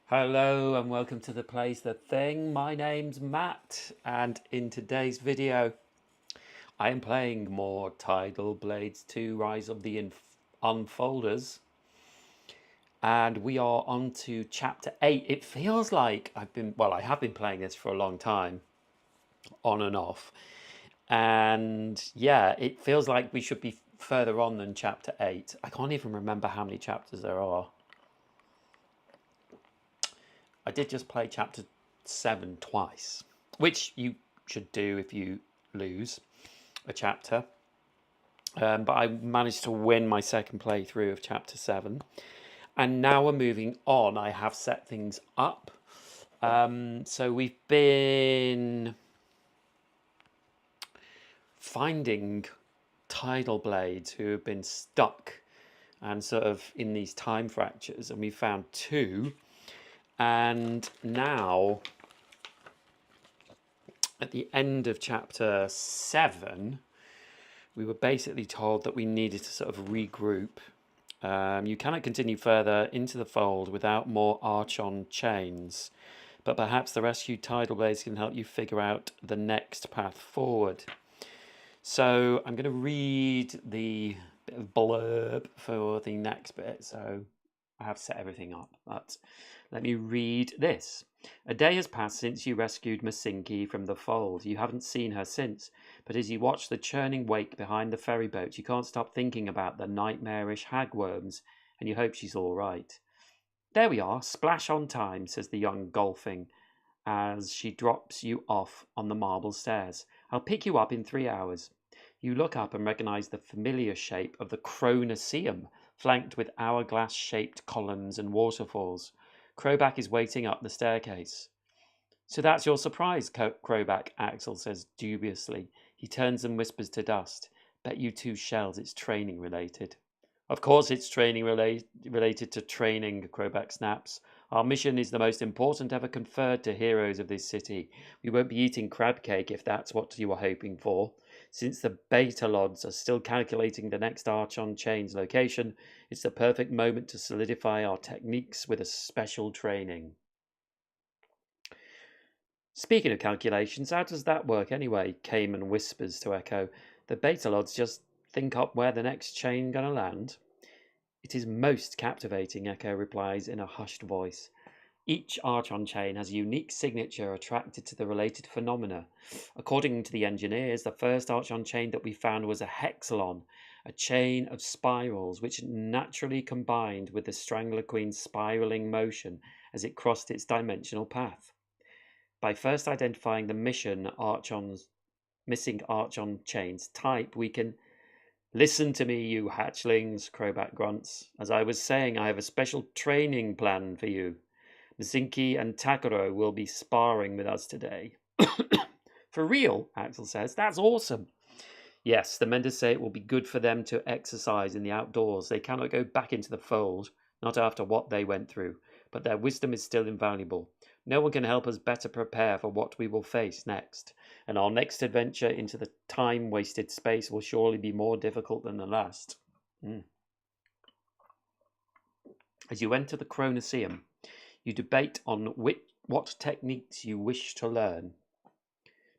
Hello and welcome to The Plays the Thing. My name's Matt, and in today's video I am playing more Tidal Blades 2 Rise of the Unfolders, and we are on to chapter 8. It feels like I have been playing this for a long time, on and off, and yeah, it feels like we should be further on than chapter 8. I can't even remember how many chapters there are. I did just play chapter 7 twice, which you should do if you lose a chapter. But I managed to win my second playthrough of chapter 7. And now we're moving on. I have set things up. So we've been finding tidal blades who have been stuck and sort of in these time fractures. And we found 2. And now, at the end of chapter 7, we were basically told that we needed to sort of regroup. You cannot continue further into the fold without more arch-on chains, but perhaps the rescued tidal blades can help you figure out the next path forward. So I'm going to read the bit of blurb for the next bit. So I have set everything up, but let me read this. A day has passed since you rescued Masinki from the fold. You haven't seen her since, but as you watch the churning wake behind the ferry boat, you can't stop thinking about the nightmarish hagworms, and you hope she's all right. There we are, splash on time, says the young golfing, as she drops you off on the marble stairs. I'll pick you up in 3 hours. You look up and recognize the familiar shape of the Chronoceum, flanked with hourglass-shaped columns and waterfalls. Crowback is waiting up the staircase. So that's your surprise, Crowback, Axel says dubiously. He turns and whispers to Dust. Bet you 2 shells it's training related. Of course it's training related to training, Crowback snaps. Our mission is the most important ever conferred to heroes of this city. We won't be eating crab cake if that's what you were hoping for. Since the beta lods are still calculating the next Archon Chain's location, it's the perfect moment to solidify our techniques with a special training. Speaking of calculations, how does that work anyway? Cayman whispers to Echo. The beta lods just think up where the next chain gonna land. It is most captivating, Echo replies in a hushed voice. Each Archon chain has a unique signature attracted to the related phenomena. According to the engineers, the first Archon chain that we found was a hexalon, a chain of spirals which naturally combined with the Strangler Queen's spiraling motion as it crossed its dimensional path. By first identifying the missing Archon chain's type, we can... Listen to me, you hatchlings, Crowback grunts. As I was saying, I have a special training plan for you. Masinki and Takaro will be sparring with us today. For real, Axel says. That's awesome. Yes, the Menders say it will be good for them to exercise in the outdoors. They cannot go back into the fold, not after what they went through, but their wisdom is still invaluable. No one can help us better prepare for what we will face next, and our next adventure into the time-wasted space will surely be more difficult than the last. As you enter the Chronoceum, you debate on what techniques you wish to learn.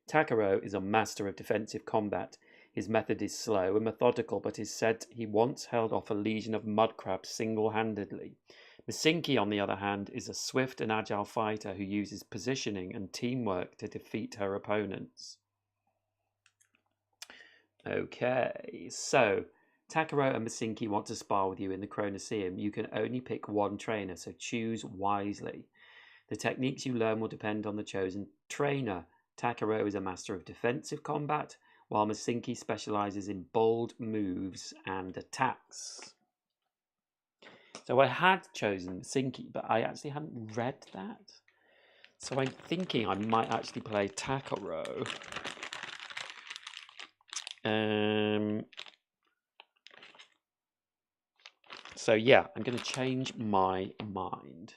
Takaro is a master of defensive combat. His method is slow and methodical, but is said he once held off a legion of mudcrabs single-handedly. Masinki, on the other hand, is a swift and agile fighter who uses positioning and teamwork to defeat her opponents. Okay, so Takaro and Masinki want to spar with you in the Chronoceum. You can only pick one trainer, so choose wisely. The techniques you learn will depend on the chosen trainer. Takaro is a master of defensive combat, while Masinki specializes in bold moves and attacks. So I had chosen Masinki, but I actually hadn't read that. So I'm thinking I might actually play Takaro. So yeah, I'm going to change my mind.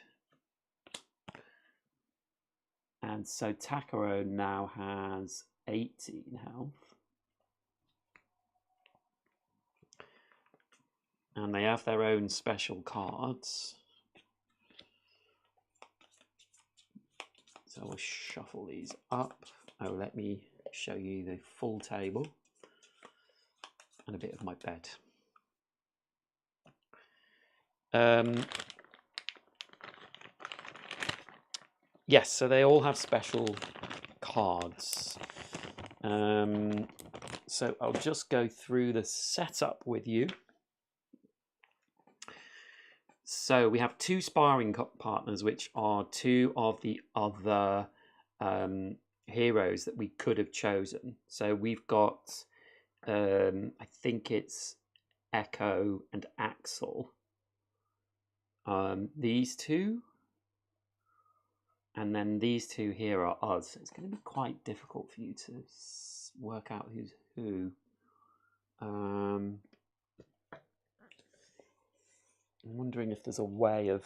And so Takaro now has 18 health. And they have their own special cards. So we'll shuffle these up. Oh, let me show you the full table and a bit of my bed. Yes, so they all have special cards. So I'll just go through the setup with you. So we have two sparring partners, which are two of the other heroes that we could have chosen. So we've got, I think it's Echo and Axel. These two. And then these two here are us. It's going to be quite difficult for you to work out who's who. I'm wondering if there's a way of...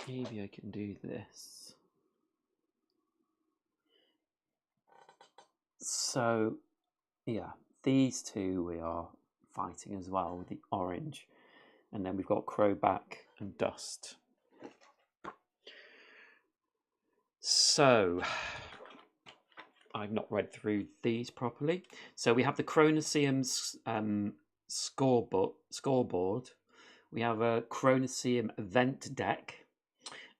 Maybe I can do this. So, yeah, these two we are fighting as well with the orange. And then we've got Crowback and Dust. So, I've not read through these properly. So we have the Chronoseum's scoreboard. We have a Chronoseum event deck.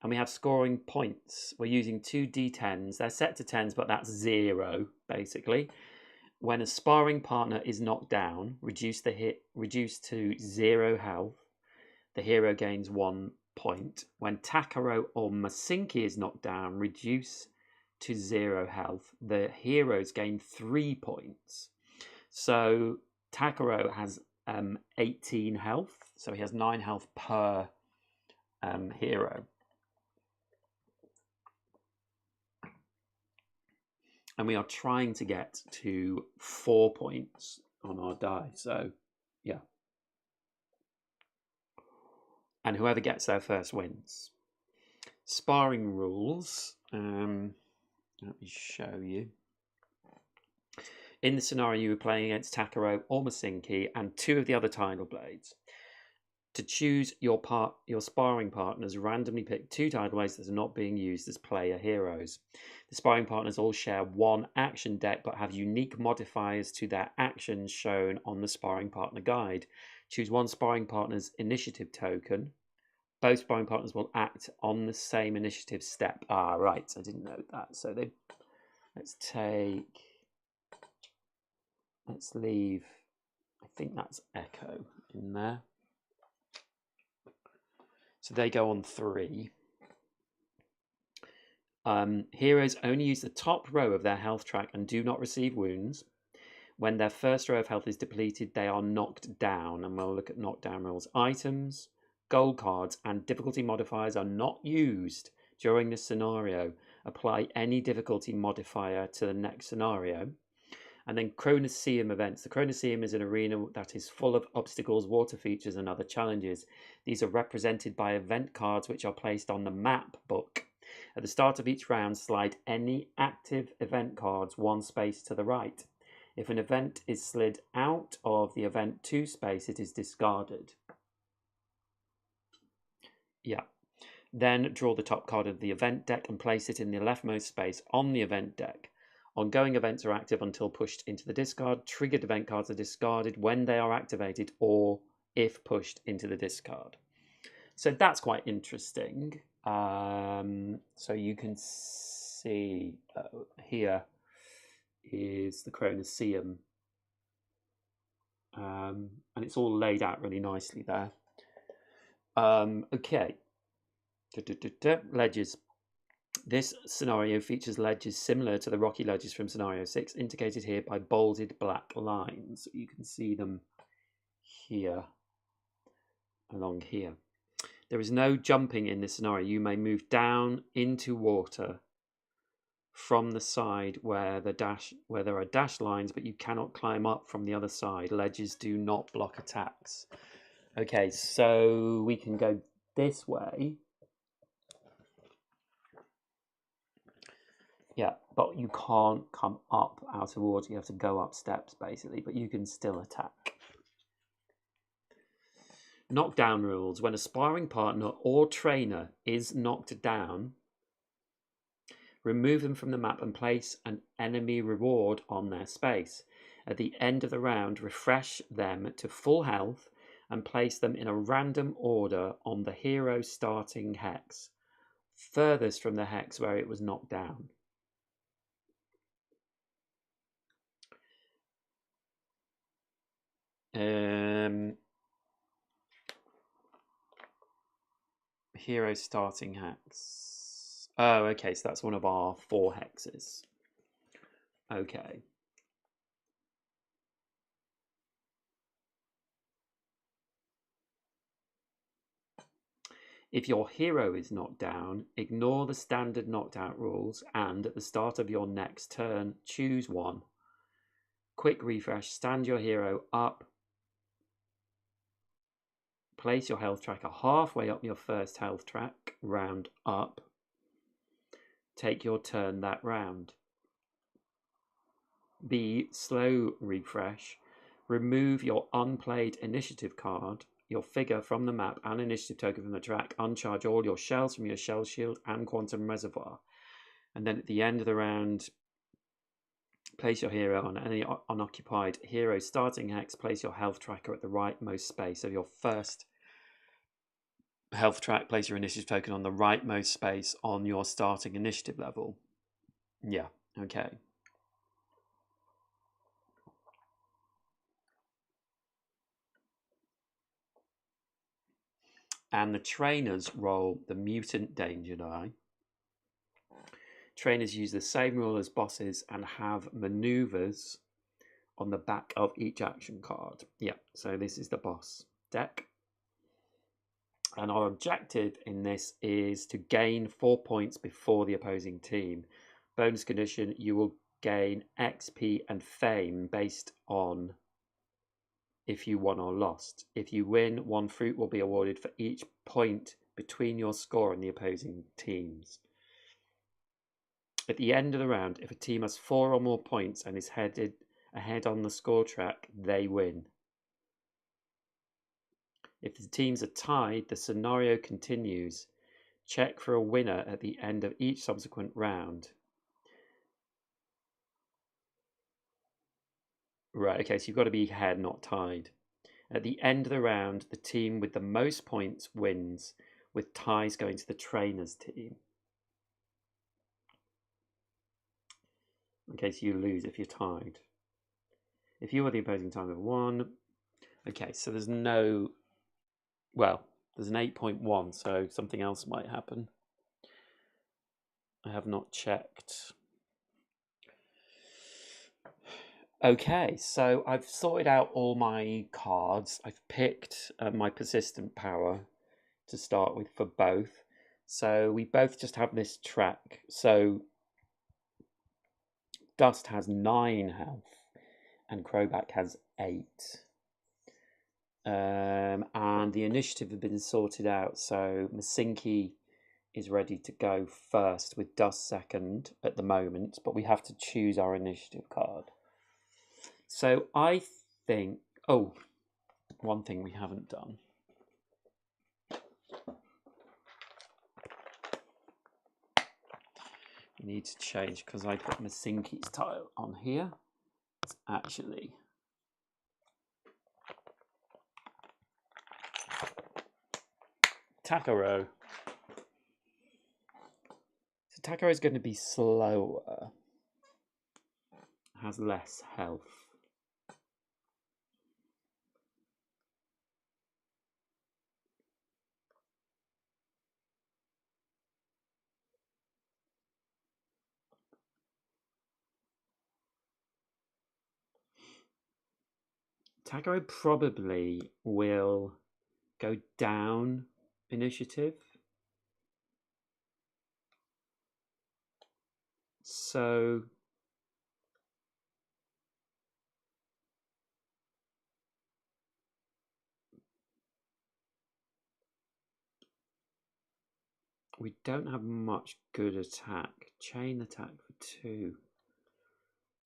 And we have scoring points. We're using 2 d10s. They're set to 10s, but that's 0, basically. When a sparring partner is knocked down, reduced to 0 health, the hero gains 1 point. When Takaro or Masinki is knocked down, reduce to 0 health, the heroes gain 3 points. So Takaro has 18 health, so he has 9 health per hero. And we are trying to get to 4 points on our die. So, yeah. And whoever gets there first wins. Sparring rules. Let me show you. In the scenario, you were playing against Takaro or Masinki and 2 of the other Tidal Blades. To choose your sparring partners, randomly pick 2 Tidal Blades that are not being used as player heroes. The sparring partners all share 1 action deck but have unique modifiers to their actions shown on the sparring partner guide. Choose 1 sparring partner's initiative token. Both sparring partners will act on the same initiative step. Ah, right, I didn't know that. So let's leave, I think that's Echo in there. So they go on 3. Heroes only use the top row of their health track and do not receive wounds. When their first row of health is depleted, they are knocked down. And we'll look at knockdown rules. Items, gold cards, and difficulty modifiers are not used during this scenario. Apply any difficulty modifier to the next scenario. And then Chronoseum events. The Chronoseum is an arena that is full of obstacles, water features, and other challenges. These are represented by event cards which are placed on the map book. At the start of each round, slide any active event cards 1 space to the right. If an event is slid out of the event 2 space, it is discarded. Yeah. Then draw the top card of the event deck and place it in the leftmost space on the event deck. Ongoing events are active until pushed into the discard. Triggered event cards are discarded when they are activated or if pushed into the discard. So that's quite interesting. So you can see here is the Chronoseum. And it's all laid out really nicely there. Okay. Ledges. This scenario features ledges similar to the rocky ledges from scenario 6, indicated here by bolded black lines. You can see them here, along here. There is no jumping in this scenario. You may move down into water from the side where there are dash lines, but you cannot climb up from the other side. Ledges do not block attacks. Okay, so we can go this way. Yeah, but you can't come up out of order. You have to go up steps, basically, but you can still attack. Knockdown rules. When a sparring partner or trainer is knocked down, remove them from the map and place an enemy reward on their space. At the end of the round, refresh them to full health and place them in a random order on the hero starting hex, furthest from the hex where it was knocked down. Hero starting hex. Oh, okay, so that's one of our 4 hexes. Okay. If your hero is knocked down, ignore the standard knocked out rules and at the start of your next turn, choose one. Quick refresh, stand your hero up. Place your health tracker halfway up your first health track, round up. Take your turn that round. B, slow refresh. Remove your unplayed initiative card, your figure from the map and initiative token from the track. Uncharge all your shells from your shell shield and quantum reservoir. And then at the end of the round, place your hero on any unoccupied hero starting hex. Place your health tracker at the rightmost space of your first health track. Place your initiative token on the rightmost space on your starting initiative level. Yeah, okay. And the trainers roll the mutant danger die. Trainers use the same rule as bosses and have maneuvers on the back of each action card. Yeah, so this is the boss deck. And our objective in this is to gain 4 points before the opposing team. Bonus condition, you will gain XP and fame based on if you won or lost. If you win, 1 fruit will be awarded for each point between your score and the opposing teams. At the end of the round, if a team has 4 or more points and is headed ahead on the score track, they win. If the teams are tied, the scenario continues. Check for a winner at the end of each subsequent round. Right, okay, so you've got to be ahead, not tied. At the end of the round, the team with the most points wins, with ties going to the trainer's team. Okay, so you lose if you're tied. If you or the opposing team have won. Okay, so there's no... Well, there's an 8.1, so something else might happen. I have not checked. Okay, so I've sorted out all my cards. I've picked my persistent power to start with for both. So we both just have this track. So Dust has 9 health and Crowback has 8. And the initiative has been sorted out. So Masinki is ready to go first with Dust second at the moment, but we have to choose our initiative card. So I think, oh, one thing we haven't done. We need to change because I put Masinki's tile on here. It's actually Takaro. So Takaro is going to be slower, has less health. Takaro probably will go down initiative. So We don't have much good attack. Chain attack for 2.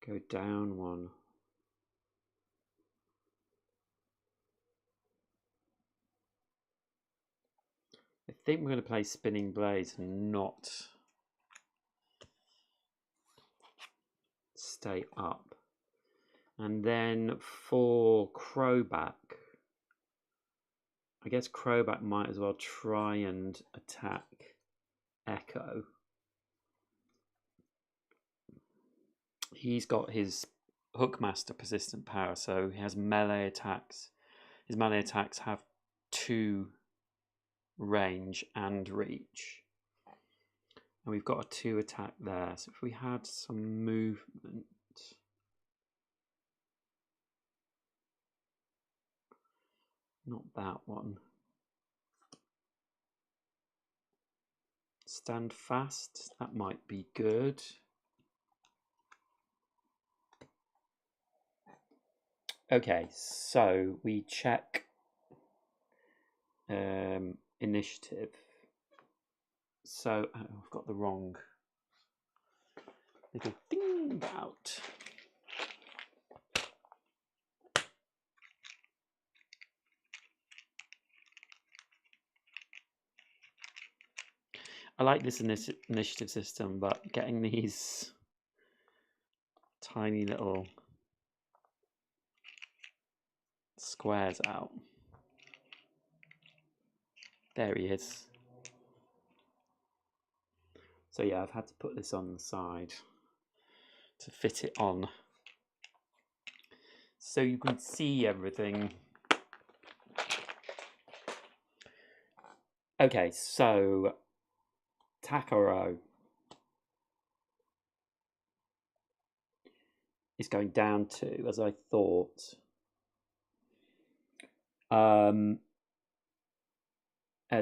Go down 1. I think we're going to play Spinning Blades and not stay up. And then for Crowback, I guess Crowback might as well try and attack Echo. He's got his Hookmaster persistent power, so he has melee attacks. His melee attacks have 2 range and reach. And we've got a 2 attack there. So if we had some movement, not that one. Stand fast, that might be good. Okay, so we check initiative. So I've got the wrong little thing out. I like this initiative system, but getting these tiny little squares out. There he is. So yeah, I've had to put this on the side to fit it on, so you can see everything. Okay, so Takaro is going down 2, as I thought.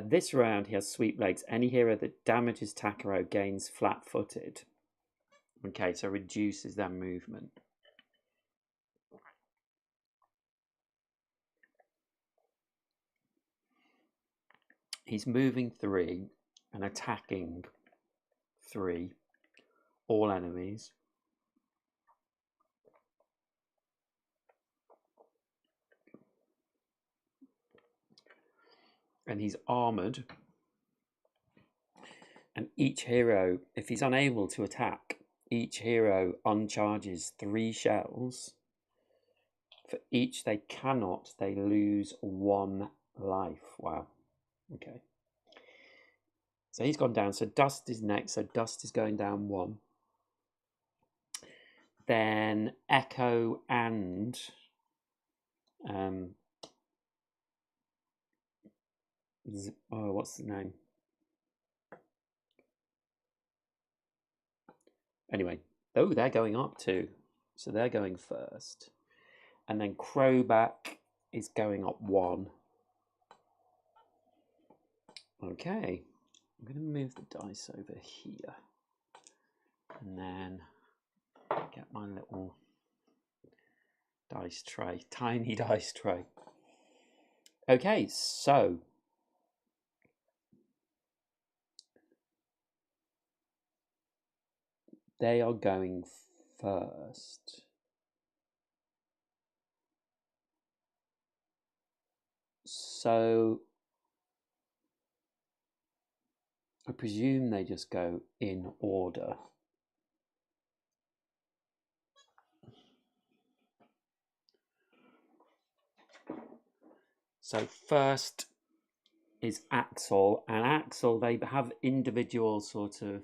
This round he has Sweep Legs. Any hero that damages Takaro gains Flat-Footed. Okay, so reduces their movement. He's moving 3 and attacking 3, all enemies. And he's armored. And each hero, if he's unable to attack, each hero uncharges 3 shells. For each they cannot, they lose 1 life. Wow. Okay. So he's gone down. So Dust is next. So Dust is going down 1. Then Echo and what's the name? Anyway, they're going up 2. So they're going first. And then Crowback is going up 1. Okay. I'm going to move the dice over here. And then get my little dice tray, tiny dice tray. Okay, so they are going first. So I presume they just go in order. So first is Axel, and Axel, they have individual sort of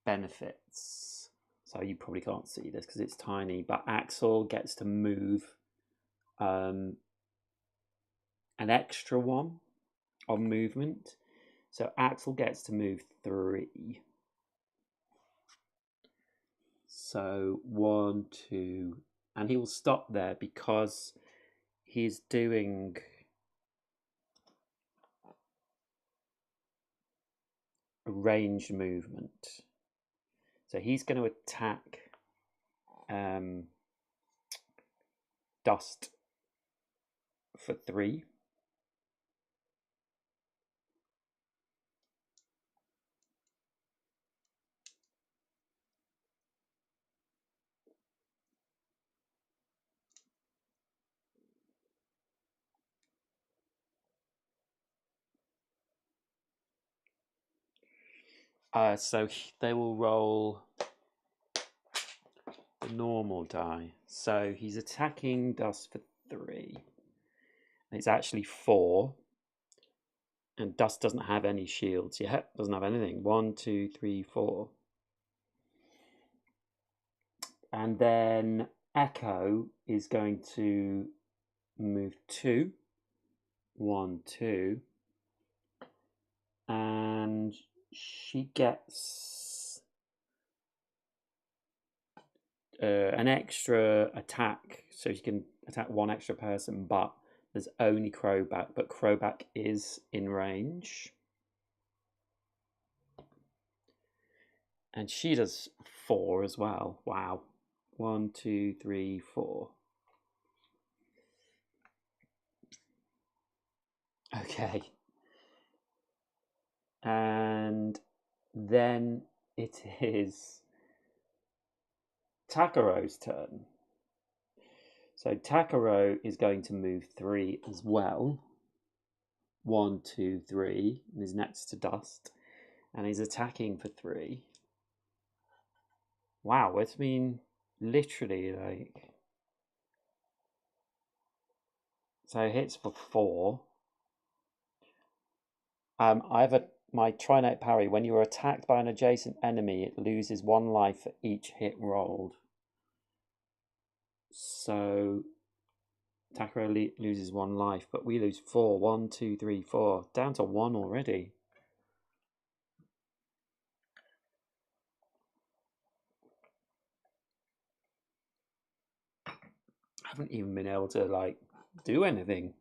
benefits. So you probably can't see this because it's tiny, but Axel gets to move an extra 1 on movement. So Axel gets to move 3. So 1, 2, and he will stop there because he's doing a ranged movement. So he's going to attack Dust for 3. So they will roll the normal die. So he's attacking Dust for 3. It's actually 4. And Dust doesn't have any shields yet. Doesn't have anything. 1, 2, 3, 4. And then Echo is going to move 2. 1, 2. And she gets an extra attack, so she can attack one extra person, but there's only Crowback, but Crowback is in range. And she does 4 as well. Wow. 1, 2, 3, 4. Okay. And then it is Takaro's turn. So Takaro is going to move 3 as well. 1, 2, 3, and is next to Dust. And he's attacking for 3. Wow, it's been literally like... So it hits for 4. I have my Trinite parry. When you are attacked by an adjacent enemy, it loses 1 life for each hit rolled. So Takaro loses 1 life, but we lose 4. 1, 2, 3, 4. Down to 1 already. I haven't even been able to like do anything.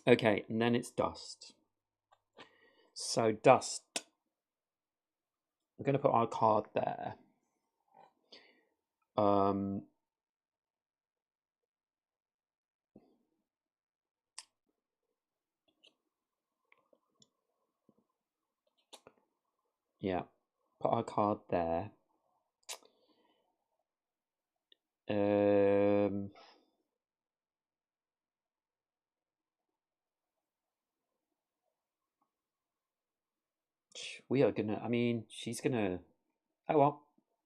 Okay, and then it's Dust. So Dust, I'm going to put our card there. Yeah, put our card there. We are gonna, I mean, she's gonna, oh well,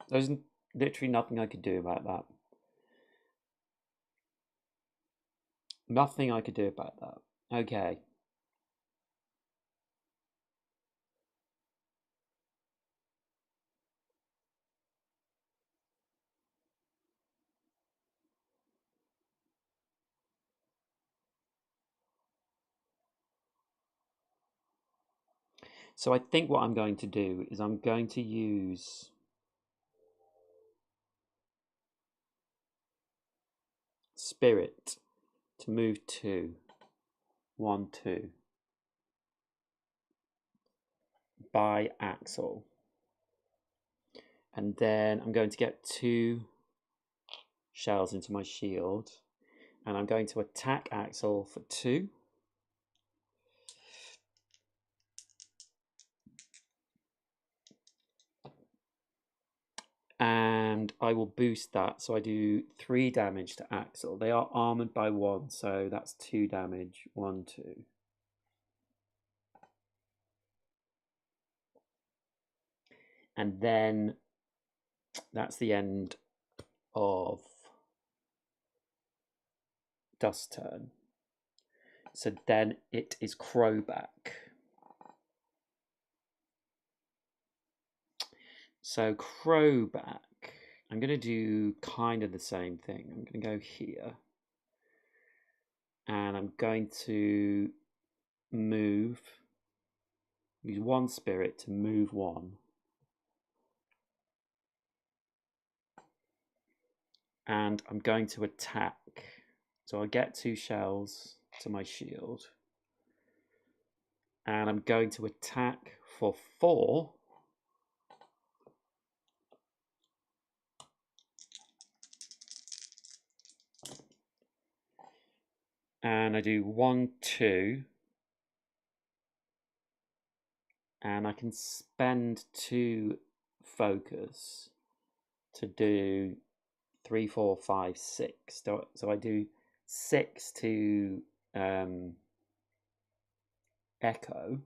there's literally nothing I could do about that. Nothing I could do about that. Okay. So I think what I'm going to do is I'm going to use Spirit to move 2. 1, 2. By Axel. And then I'm going to get 2 shells into my shield. And I'm going to attack Axel for 2. And I will boost that, so I do 3 damage to Axel. They are armored by 1, so that's 2 damage. 1, 2. And then that's the end of Dust's turn. So then it is Crowback. So Crowback, I'm going to do kind of the same thing. I'm going to go here. And I'm going to use 1 spirit to move 1. And I'm going to attack. So I'll get 2 shells to my shield. And I'm going to attack for 4. And I do 1, 2. And I can spend 2 focus to do 3, 4, 5, 6. So I do 6 to Echo.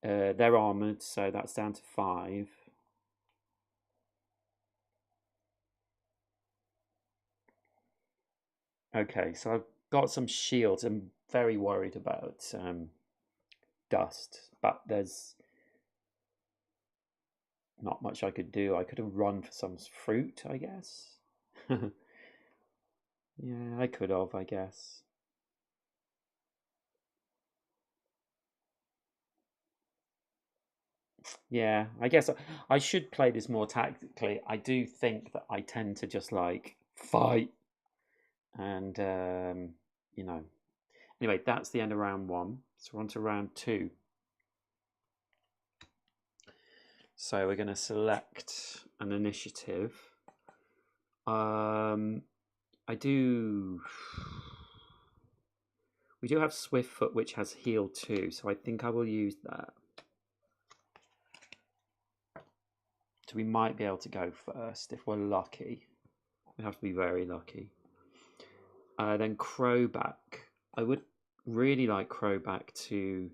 They're armoured, so that's down to 5. Okay, so I've got some shields. I'm very worried about dust, but there's not much I could do. I could have run for some fruit, I guess. Yeah, I could have, I guess. Yeah, I guess I should play this more tactically. I do think that I tend to just like fight and you know. Anyway, that's the end of round 1. So we're on to round 2. So we're going to select an initiative. I do. We do have Swiftfoot, which has heal too, so I think I will use that. So we might be able to go first if we're lucky. We have to be very lucky. Then Crowback. I would really like Crowback to.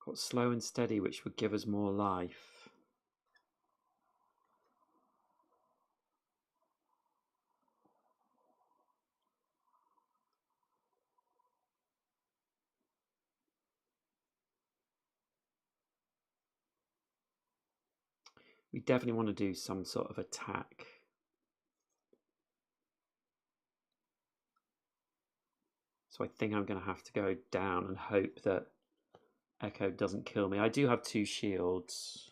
Got Slow and Steady, which would give us more life. We definitely want to do some sort of attack. So I think I'm going to have to go down and hope that Echo doesn't kill me. I do have 2 shields.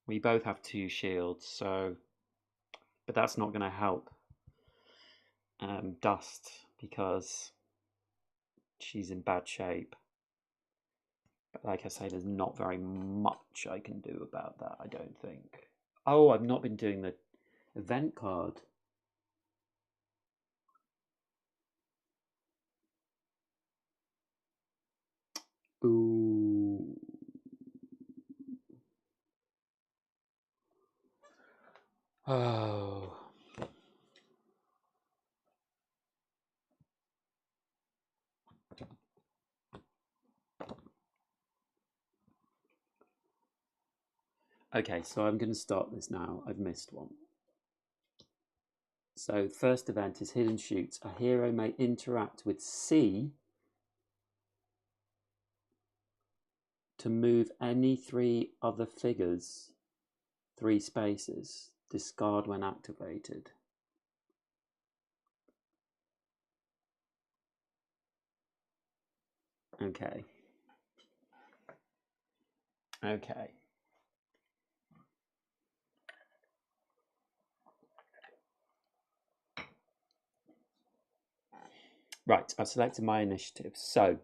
We both have 2 shields, so... But that's not going to help Dust, because she's in bad shape. But like I say, there's not very much I can do about that, I don't think. Oh, I've not been doing the event card. Ooh. Oh. Okay, so I'm going to start this now. I've missed one. So first event is Hidden Shoots. A hero may interact with C to move any 3 other figures 3 spaces. Discard when activated. Okay. Okay. Right, I've selected my initiative. So,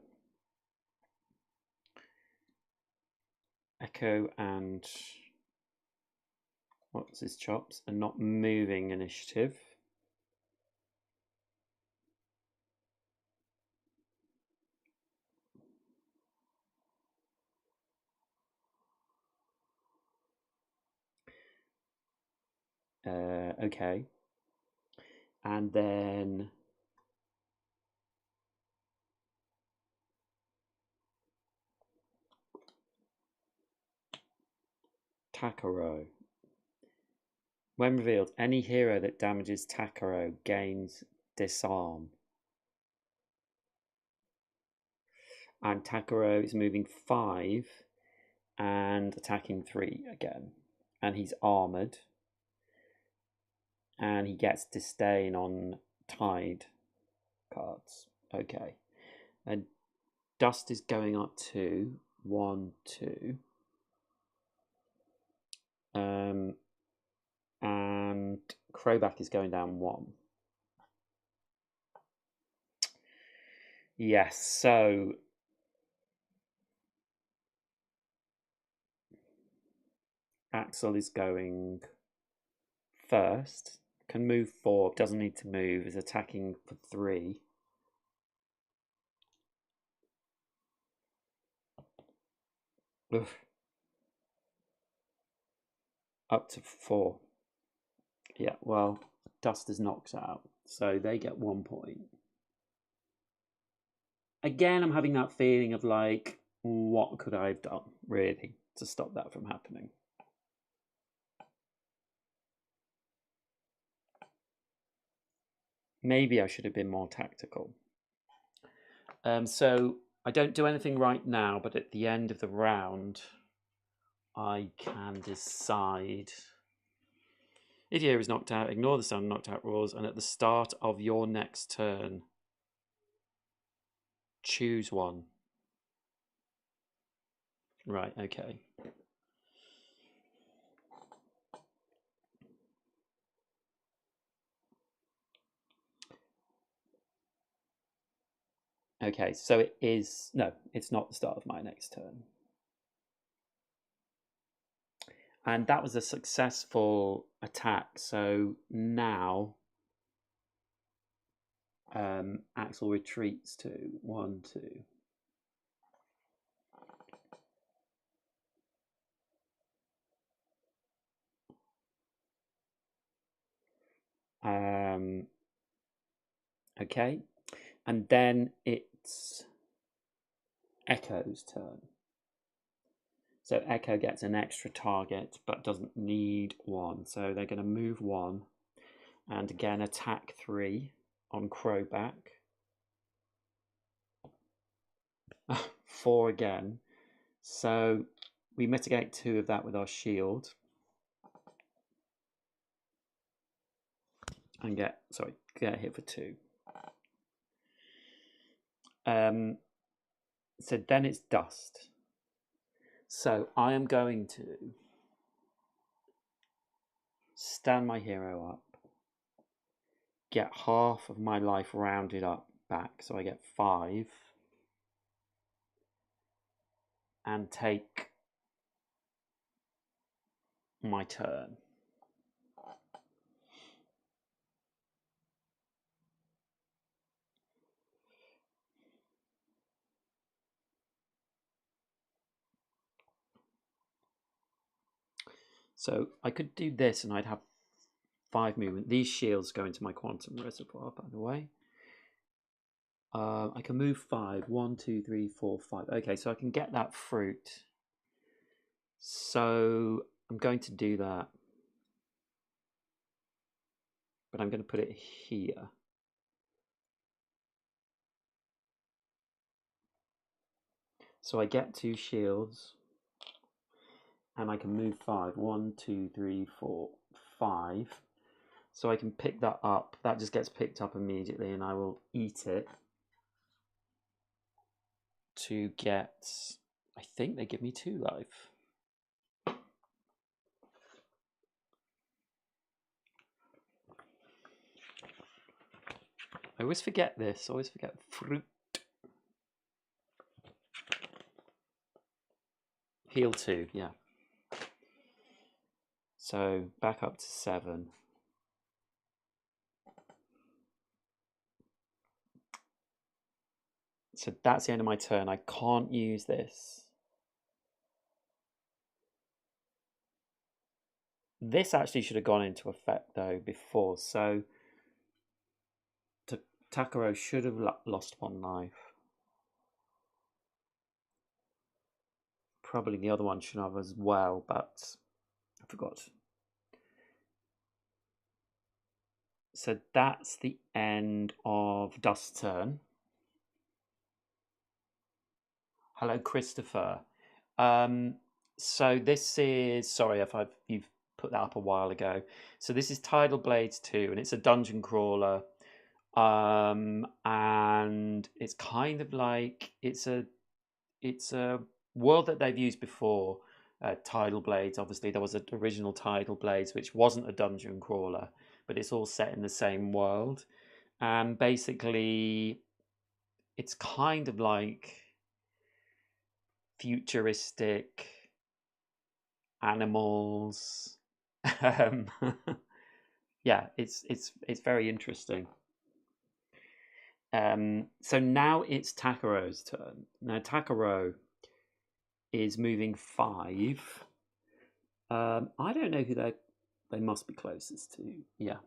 Echo and what's his chops? A not moving initiative. Okay. And then Takaro. When revealed, any hero that damages Takaro gains disarm. And Takaro is moving 5 and attacking 3 again. And he's armoured. And he gets disdain on Tide cards. Okay. And Dust is going up to 1, 2. And Crowback is going down 1. Yes, so Axel is going first. Can move 4, doesn't need to move, is attacking for 3. Ugh. Up to 4. Yeah, well, Dust is knocked out, so they get 1 point. Again, I'm having that feeling of like, what could I have done, really, to stop that from happening? Maybe I should have been more tactical. So I don't do anything right now, but at the end of the round, I can decide. If your hero is knocked out, ignore the sound knocked out rules, and at the start of your next turn, choose one. Right, okay. Okay, so it is... No, it's not the start of my next turn. And that was a successful attack, so now Axel retreats to 1, 2. Okay, and then it's Echo's turn. So Echo gets an extra target, but doesn't need 1. So they're going to move 1, and again attack 3 on Crowback. 4 again. So we mitigate 2 of that with our shield. And get hit for 2. So then it's Dust. So I am going to stand my hero up, get half of my life rounded up back, so I get 5, and take my turn. So I could do this and I'd have 5 movement. These shields go into my quantum reservoir, by the way. I can move 5. 1, 2, 3, 4, 5. Okay, so I can get that fruit. So I'm going to do that. But I'm going to put it here. So I get 2 shields. And I can move 5. 1, 2, 3, 4, 5. So I can pick that up. That just gets picked up immediately, and I will eat it to get... I think they give me 2 life. I always forget this. I always forget fruit. Heal 2, yeah. So back up to 7. So that's the end of my turn. I can't use this. This actually should have gone into effect though before. So Takaro should have lost 1 life. Probably the other one should have as well, but I forgot. So that's the end of Dust's turn. Hello, Christopher. So this is... Sorry if you've put that up a while ago. So this is Tidal Blades 2, and it's a dungeon crawler. And it's kind of like... It's a world that they've used before. Tidal Blades, obviously there was an original Tidal Blades which wasn't a dungeon crawler, but it's all set in the same world. And basically it's kind of like futuristic animals. Yeah, it's very interesting. So now it's Takaro's turn. Now Takaro is moving 5. I don't know who they must be closest to. Yeah.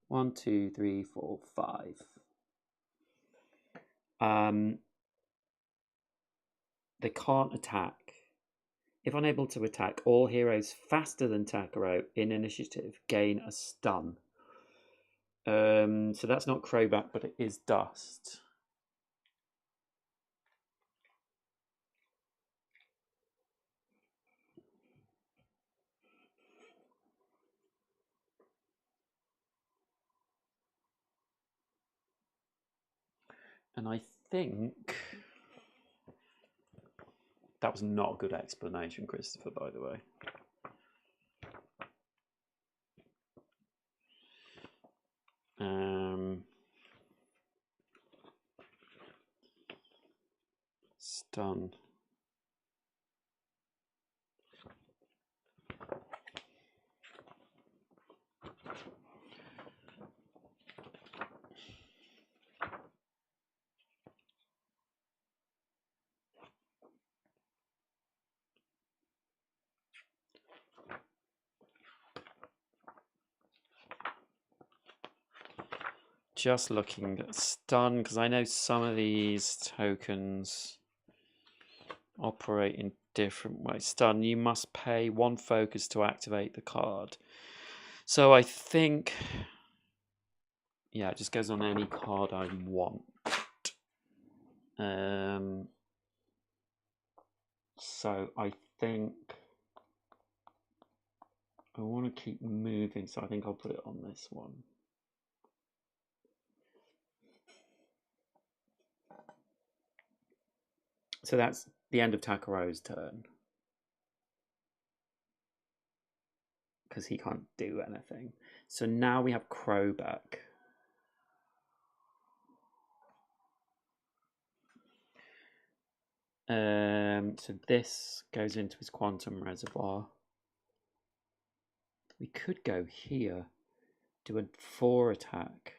1, 2, 3, 4, 5. They can't attack. If unable to attack, all heroes faster than Takaro in initiative gain a stun. So that's not Crowback, but it is Dust. And I think that was not a good explanation, Christopher, by the way. Stun. Just looking at stun, because I know some of these tokens operate in different ways. Stun, you must pay 1 focus to activate the card. So I think, yeah, it just goes on any card I want. So I think I want to keep moving, so I think I'll put it on this one. So that's the end of Takaro's turn, because he can't do anything. So now we have Crowback. So this goes into his Quantum Reservoir. We could go here, do a 4 attack.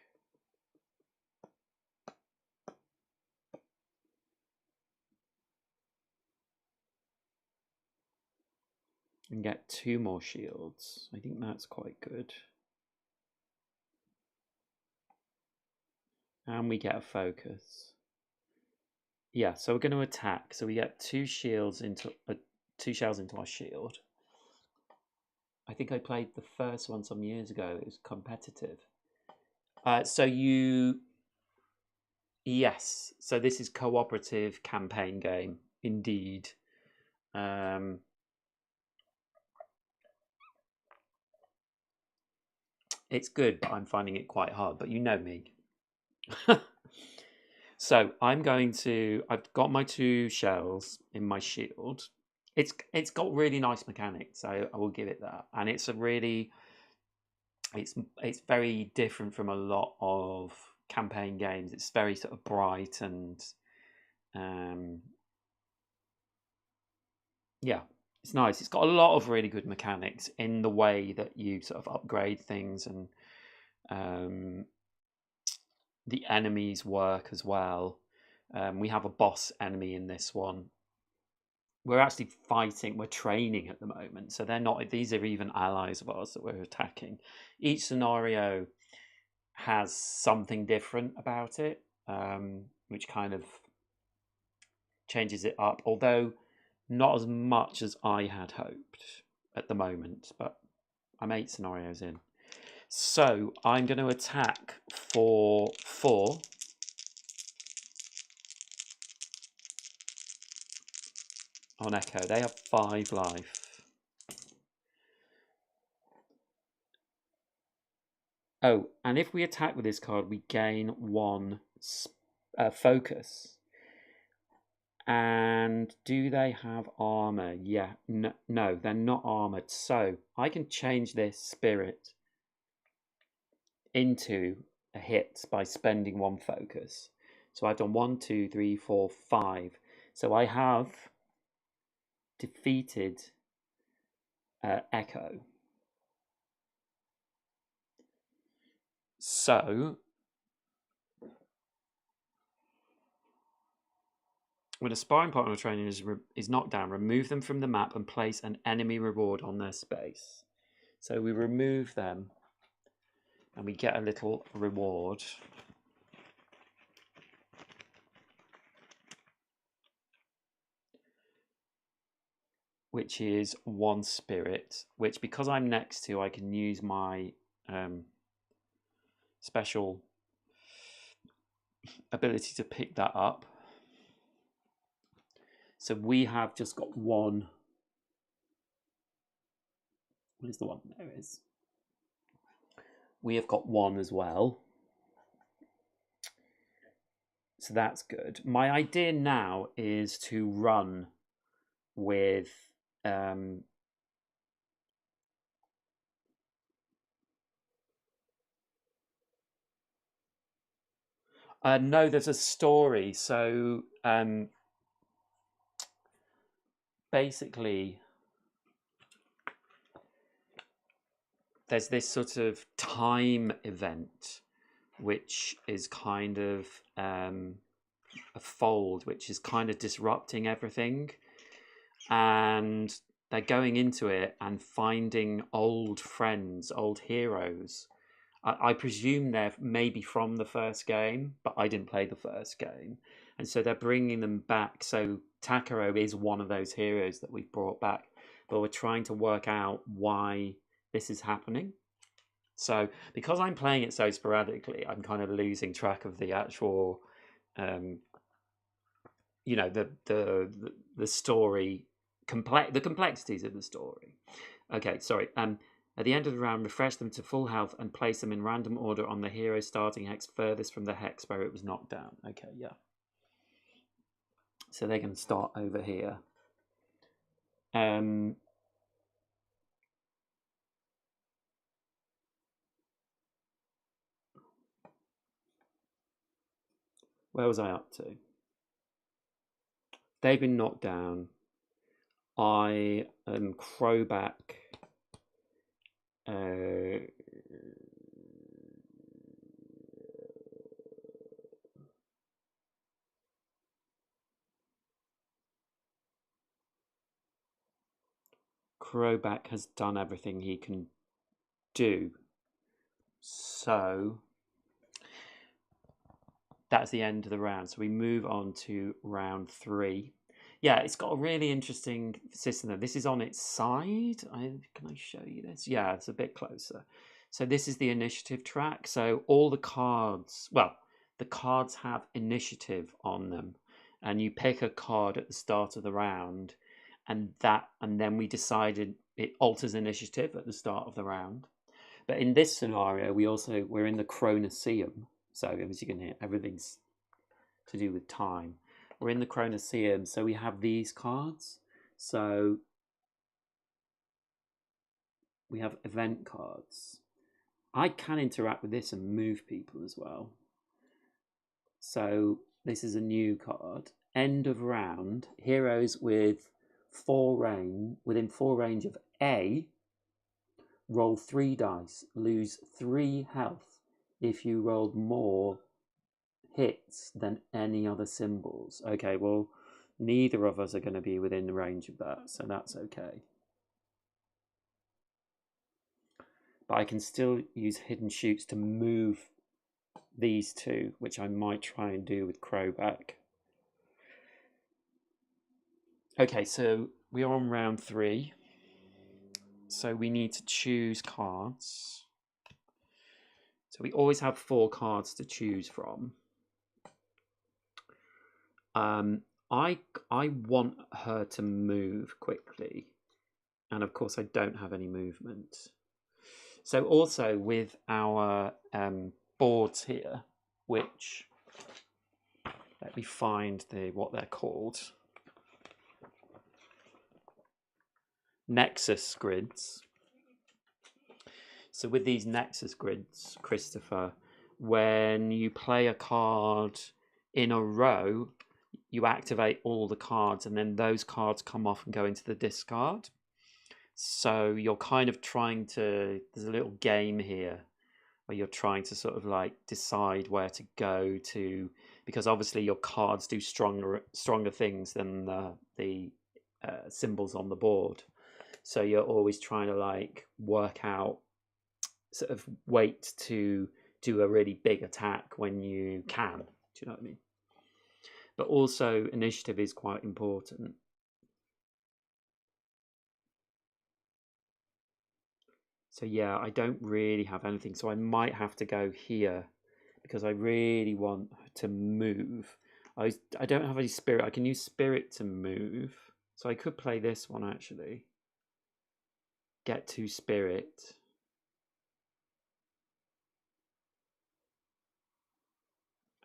And get 2 more shields. I think that's quite good. And we get a focus. Yeah, so we're going to attack. So we get 2 shields into 2 shells into our shield. I think I played the first one some years ago. It was competitive. Yes. So this is cooperative campaign game, indeed. It's good, but I'm finding it quite hard. But you know me. So I've got my 2 shells in my shield. It's got really nice mechanics, so I will give it that. And it's very different from a lot of campaign games. It's very sort of bright and yeah, it's nice. It's got a lot of really good mechanics in the way that you sort of upgrade things, and the enemies work as well. We have a boss enemy in this one. We're actually fighting, we're training at the moment, so these are even allies of ours that we're attacking. Each scenario has something different about it, which kind of changes it up, although not as much as I had hoped at the moment, but I'm 8 scenarios in. So I'm going to attack for 4. On Echo. They have 5 life. Oh, and if we attack with this card, we gain 1 focus. And do they have armor? Yeah. No, they're not armored. So I can change this spirit into a hit by spending 1 focus. So I've done 1, 2, 3, 4, 5. So I have defeated Echo. So When a sparring partner or training is knocked down, remove them from the map and place an enemy reward on their space. So we remove them and we get a little reward. Which is 1 spirit, which because I'm next to, I can use my special ability to pick that up. So we have just got 1. Where's the 1? There it is. We have got 1 as well. So that's good. My idea now is to run with no, there's a story. So basically there's this sort of time event which is kind of a fold which is kind of disrupting everything, and they're going into it and finding old friends, old heroes. I presume they're maybe from the first game, but I didn't play the first game, and so they're bringing them back. So Takaro is one of those heroes that we've brought back, but we're trying to work out why this is happening. So because I'm playing it so sporadically, I'm kind of losing track of the actual, you know, the story, the complexities of the story. Okay, sorry. At the end of the round, refresh them to full health and place them in random order on the hero's starting hex furthest from the hex where it was knocked down. Okay, yeah. So they're going to start over here. Where was I up to? They've been knocked down. I am Crowback. Crowback has done everything he can do. So that's the end of the round. So we move on to round 3. Yeah, it's got a really interesting system there. This is on its side. Can I show you this? Yeah, it's a bit closer. So this is the initiative track. So all the cards, well, the cards have initiative on them, and you pick a card at the start of the round, and then we decided it alters initiative at the start of the round. But in this scenario, we're in the Chronoseum. So as you can hear, everything's to do with time. We're in the Chronoseum, so we have these cards. So we have event cards. I can interact with this and move people as well. So this is a new card. End of round. Heroes within 4 range of A. Roll 3 dice. Lose 3 health if you rolled more hits than any other symbols. Okay, well, neither of us are going to be within the range of that, so that's okay. But I can still use hidden shoots to move these two, which I might try and do with Crowback. Okay, so we are on round 3. So we need to choose cards. So we always have 4 cards to choose from. I want her to move quickly, and of course I don't have any movement. So also with our boards here, which, let me find what they're called. Nexus grids. So with these Nexus grids, Christopher, when you play a card in a row, you activate all the cards, and then those cards come off and go into the discard. So you're kind of trying to, there's a little game here where you're trying to sort of like decide where to go to, because obviously your cards do stronger things than the symbols on the board. So you're always trying to like work out, sort of wait to do a really big attack when you can. Do you know what I mean? But also initiative is quite important. So yeah, I don't really have anything, so I might have to go here because I really want to move. I don't have any spirit. I can use spirit to move, so I could play this one actually. Get 2 spirit.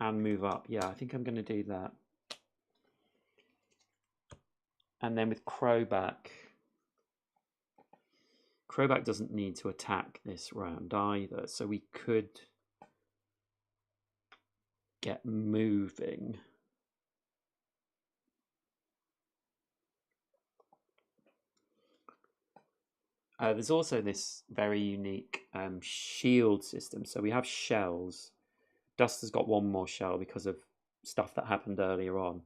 And move up. Yeah, I think I'm going to do that. And then with Crowback. Crowback doesn't need to attack this round either, so we could get moving. There's also this very unique shield system. So we have shells. Dust has got one more shell because of stuff that happened earlier on.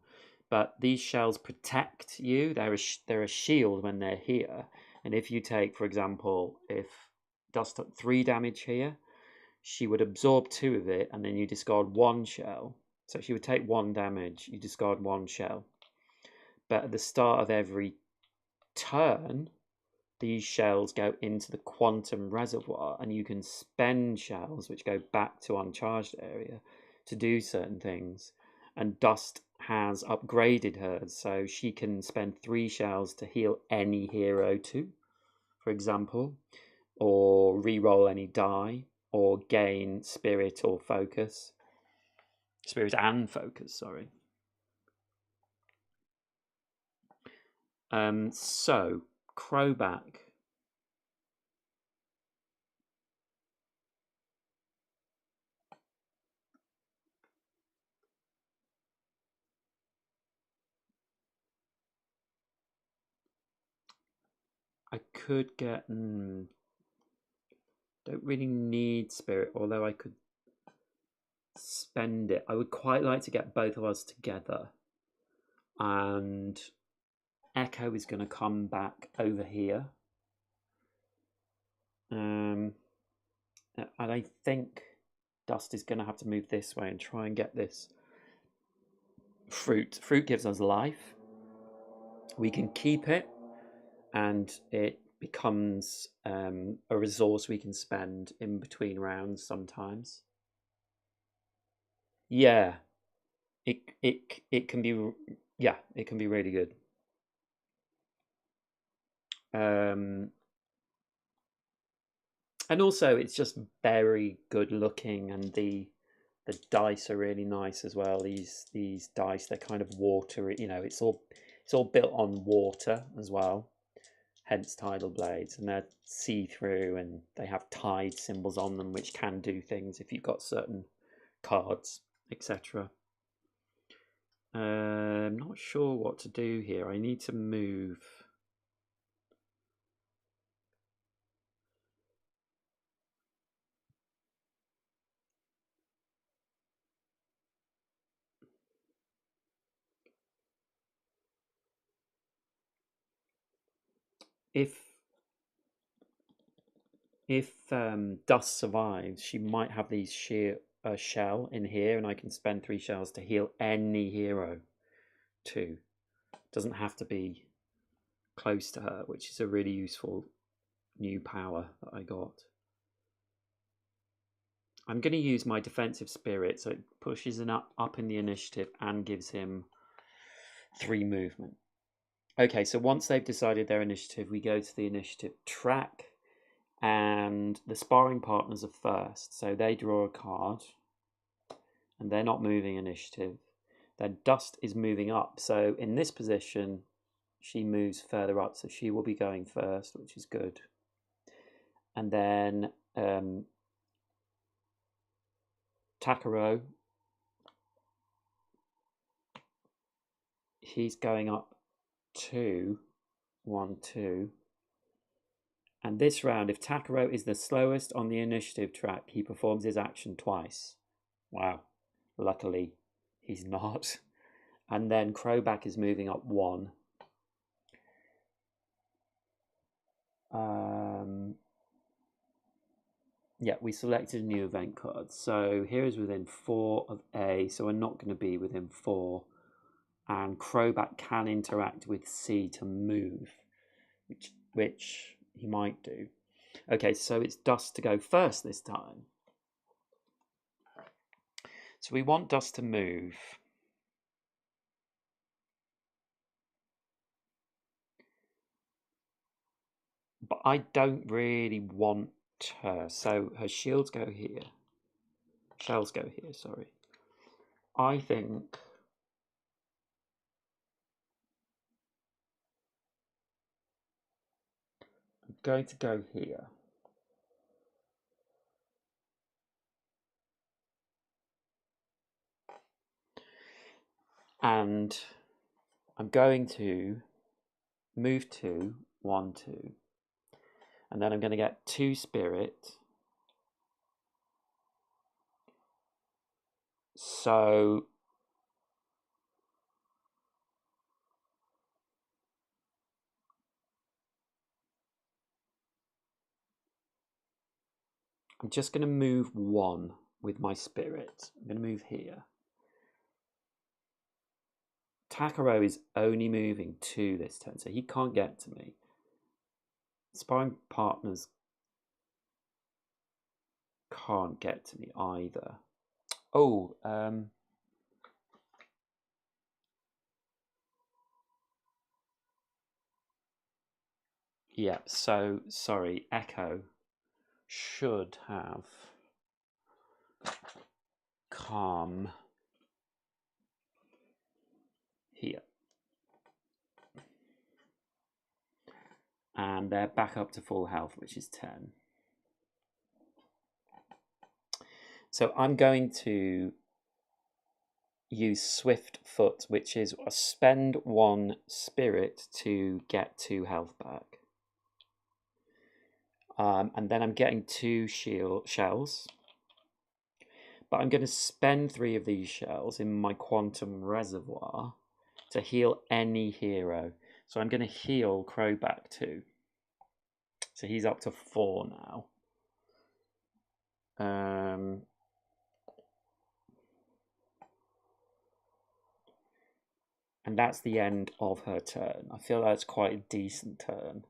But these shells protect you. They're a shield when they're here. And if you take, for example, if Dust took 3 damage here, she would absorb 2 of it, and then you discard 1 shell. So she would take 1 damage, you discard 1 shell. But at the start of every turn, these shells go into the quantum reservoir, and you can spend shells which go back to uncharged area to do certain things. And Dust has upgraded hers, so she can spend 3 shells to heal any hero 2, for example, or re-roll any die, or gain spirit or focus. Spirit and focus, sorry. So, Crowback. I could get... don't really need spirit, although I could spend it. I would quite like to get both of us together. And Echo is going to come back over here. And I think Dust is going to have to move this way and try and get this fruit. Fruit gives us life. We can keep it, and it becomes a resource we can spend in between rounds sometimes. Yeah, it can be, yeah, it can be really good. And also it's just very good looking, and the dice are really nice as well. These dice, they're kind of watery, you know, it's all built on water as well, hence Tidal Blades, and they're see-through, and they have tide symbols on them which can do things if you've got certain cards, etc. I'm not sure what to do here. I need to move. If Dust survives, she might have these shell in here, and I can spend 3 shells to heal any hero 2. Doesn't have to be close to her, which is a really useful new power that I got. I'm going to use my defensive spirit, so it pushes him up in the initiative and gives him 3 movement. Okay, so once they've decided their initiative, we go to the initiative track, and the sparring partners are first, so they draw a card, and they're not moving initiative. Then Dust is moving up, so in this position, she moves further up, so she will be going first, which is good. And then Takaro, he's going up 2, 1, 2. And this round, if Takaro is the slowest on the initiative track, he performs his action twice. Wow. Luckily, he's not. And then Crowback is moving up 1. Yeah, we selected a new event card. So here is within 4 of A, so we're not going to be within 4. And Crowback can interact with C to move, which he might do. Okay, so it's Dust to go first this time. So we want Dust to move. But I don't really want her. So her shields go here. Shells go here, sorry. I think I'm going to go here. And I'm going to move 2, 1, 2. And then I'm going to get 2 spirit. So I'm just going to move 1 with my spirit. I'm going to move here. Takaro is only moving 2 this turn, so he can't get to me. Sparring partners can't get to me either. Oh, yeah, so sorry, Echo should have come here. And they're back up to full health, which is 10. So I'm going to use Swift Foot, which is spend 1 spirit to get 2 health back. And then I'm getting 2 shells. But I'm going to spend 3 of these shells in my Quantum Reservoir to heal any hero. So I'm going to heal Crowback too. So he's up to 4 now. And that's the end of her turn. I feel that's quite a decent turn.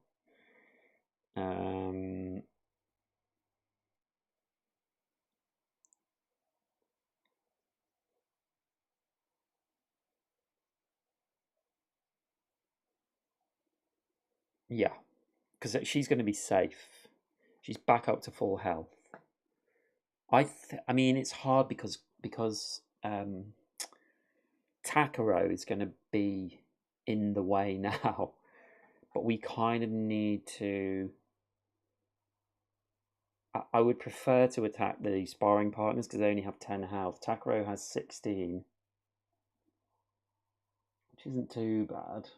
Yeah, because she's going to be safe. She's back up to full health. I mean, it's hard because Takaro is going to be in the way now, but we kind of need to. I would prefer to attack the sparring partners because they only have 10 health. Takaro has 16, which isn't too bad.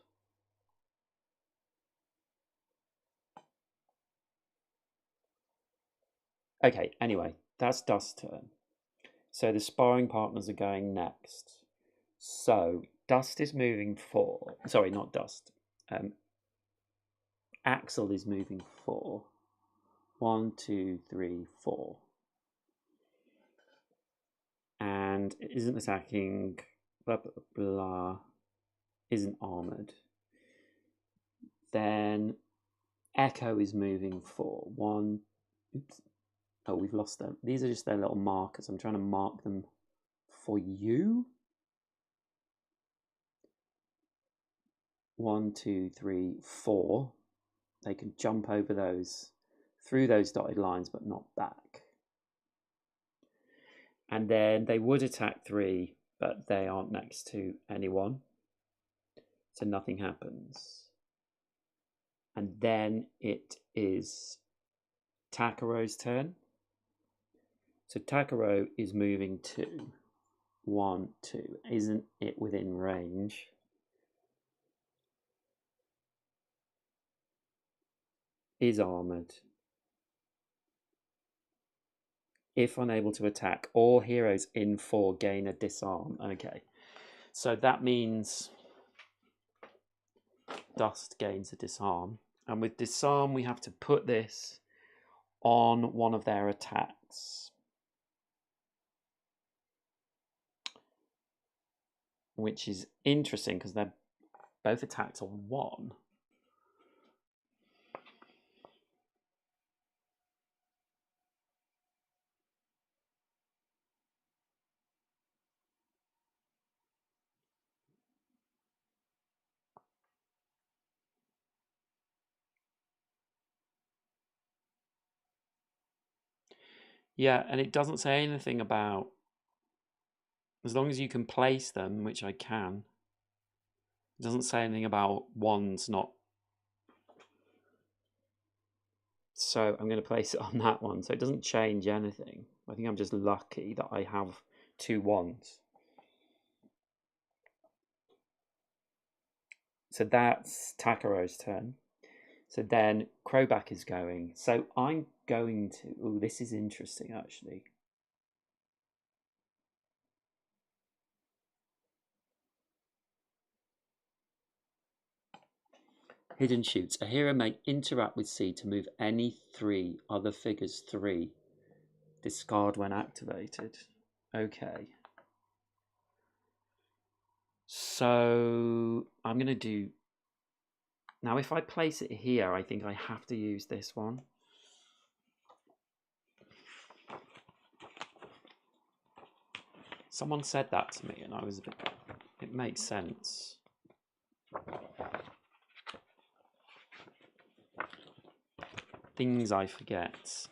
Okay, anyway, that's Dust's turn. So the sparring partners are going next. So Dust is moving 4. Sorry, not Dust. Axel is moving 4. 1, 2, 3, 4. And it isn't attacking, blah, blah, blah, isn't armoured. Then Echo is moving 4. 1, oops. Oh, we've lost them. These are just their little markers. I'm trying to mark them for you. 1, 2, 3, 4. They can jump over those, through those dotted lines, but not back. And then they would attack 3, but they aren't next to anyone. So nothing happens. And then it is Takaro's turn. So Takaro is moving 2. 1, 2. Isn't it within range? is armoured. If unable to attack, all heroes in 4 gain a disarm. Okay, so that means Dust gains a disarm. And with disarm, we have to put this on one of their attacks. Which is interesting because they're both attacks on 1. Yeah, and it doesn't say anything about, as long as you can place them, which I can, it doesn't say anything about ones not. So I'm going to place it on that one. So it doesn't change anything. I think I'm just lucky that I have 2 ones. So that's Takaro's turn. So then Crowback is going. So I'm going to. Oh, this is interesting actually. Hidden shoots. A hero may interact with C to move any 3 other figures 3. Discard when activated. Okay. So I'm going to do. Now, if I place it here, I think I have to use this one. Someone said that to me, and I was a bit. It makes sense. Things I forget.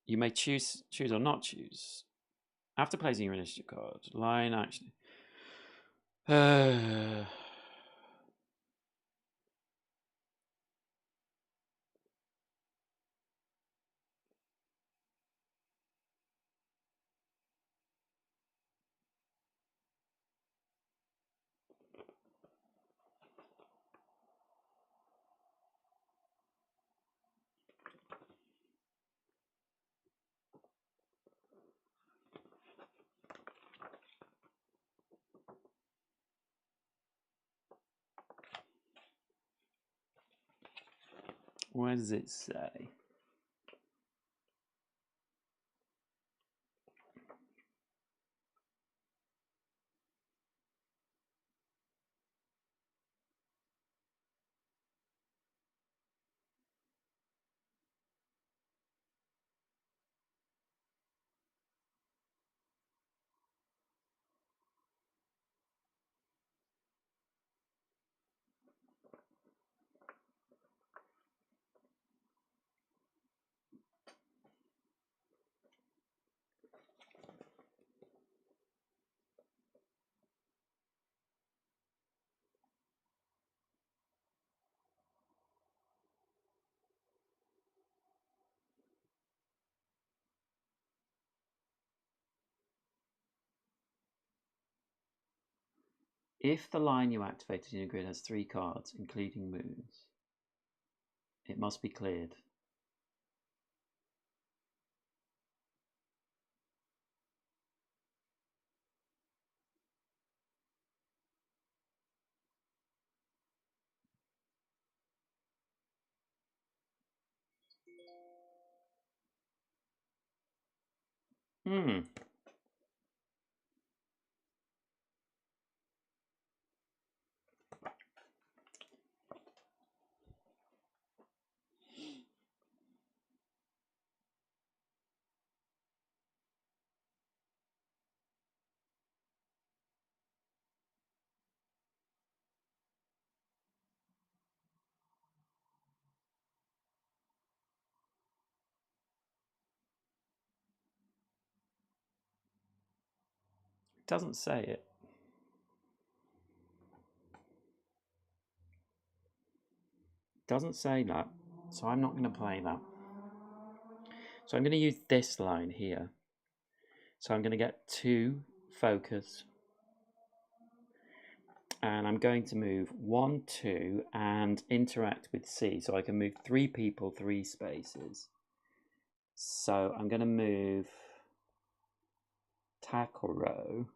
You may choose or not choose. After placing your initiative card, line action. Where does it say? If the line you activated in your grid has 3 cards, including moons, it must be cleared. It doesn't say it. Doesn't say that, so I'm not going to play that. So I'm going to use this line here. So I'm going to get 2 focus. And I'm going to move 1, 2, and interact with C. So I can move 3 people 3 spaces. So I'm going to move tackle row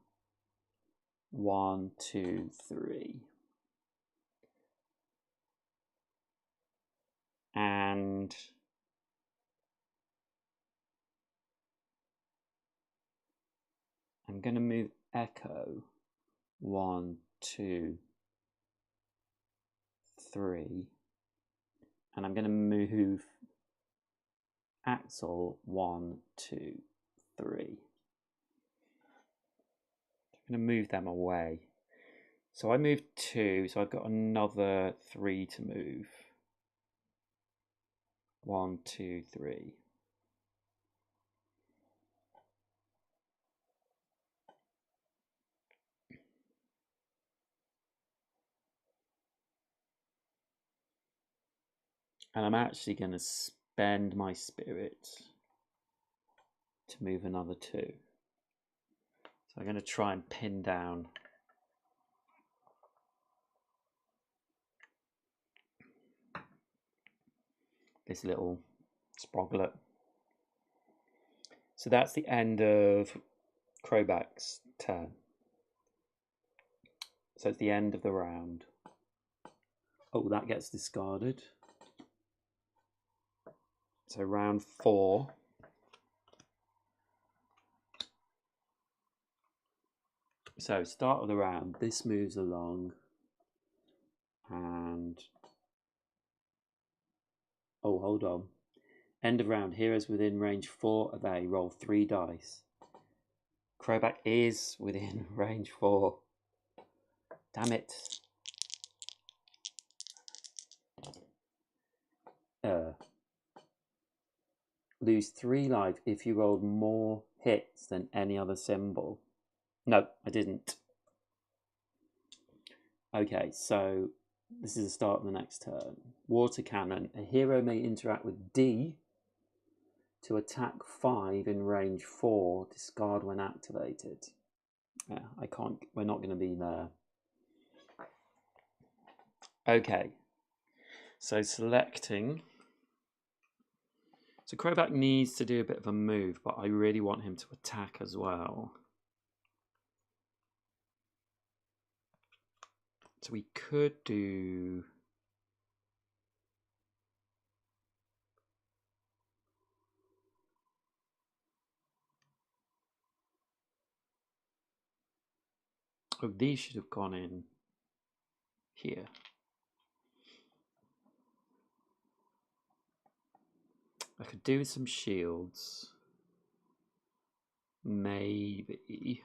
1, 2, 3. And I'm going to move echo 1, 2, 3. And I'm going to move Axel 1, 2, 3. I'm going to move them away. So I moved 2, so I've got another 3 to move. 1, 2, 3. And I'm actually going to spend my spirit to move another 2. So I'm going to try and pin down this little sproglet. So that's the end of Crowback's turn. So it's the end of the round. Oh, that gets discarded. So round 4. So start of the round, this moves along. And oh, hold on. End of round, heroes within range 4 of A, roll 3 dice. Crowback is within range 4. Damn it. Lose 3 life if you rolled more hits than any other symbol. No, I didn't. Okay, so this is the start of the next turn. Water cannon. A hero may interact with D to attack 5 in range 4. Discard when activated. Yeah, I can't. We're not going to be there. Okay, so selecting. So Crowback needs to do a bit of a move, but I really want him to attack as well. So we could do... Oh, these should have gone in here. I could do some shields. Maybe.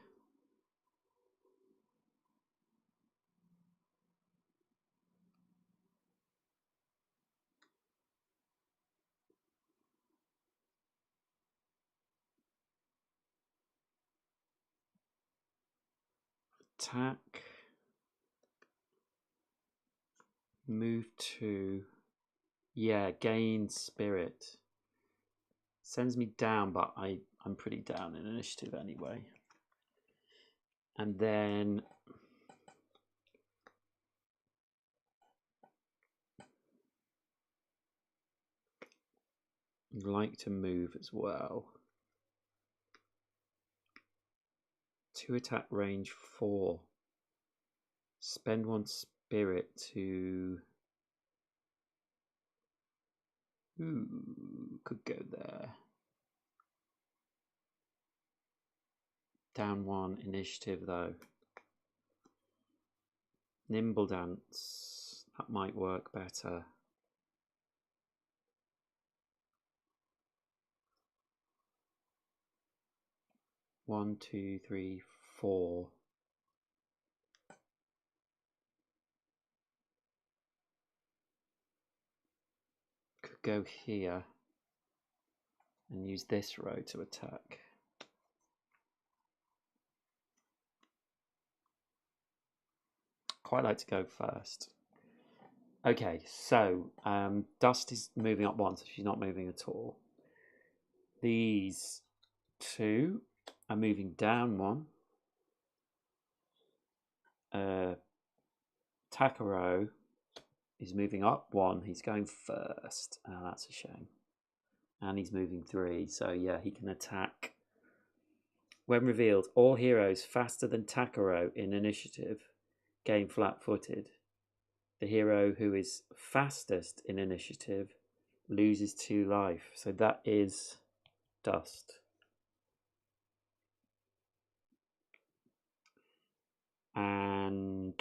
Attack. Move to... Yeah, gain spirit. Sends me down, but I'm pretty down in initiative anyway. And then... I'd like to move as well. To attack range 4. Spend 1 spirit to... Ooh, could go there. Down 1 initiative though. Nimble dance. That might work better. One, 2, 3, 4. Could go here and use this row to attack. Quite like to go first. Okay, so Dust is moving up 1, so she's not moving at all. These 2 are moving down 1. Takaro is moving up 1. He's going first. Oh, that's a shame. And he's moving 3. So yeah, he can attack. When revealed, all heroes faster than Takaro in initiative gain flat-footed. The hero who is fastest in initiative loses 2 life. So that is Dust. And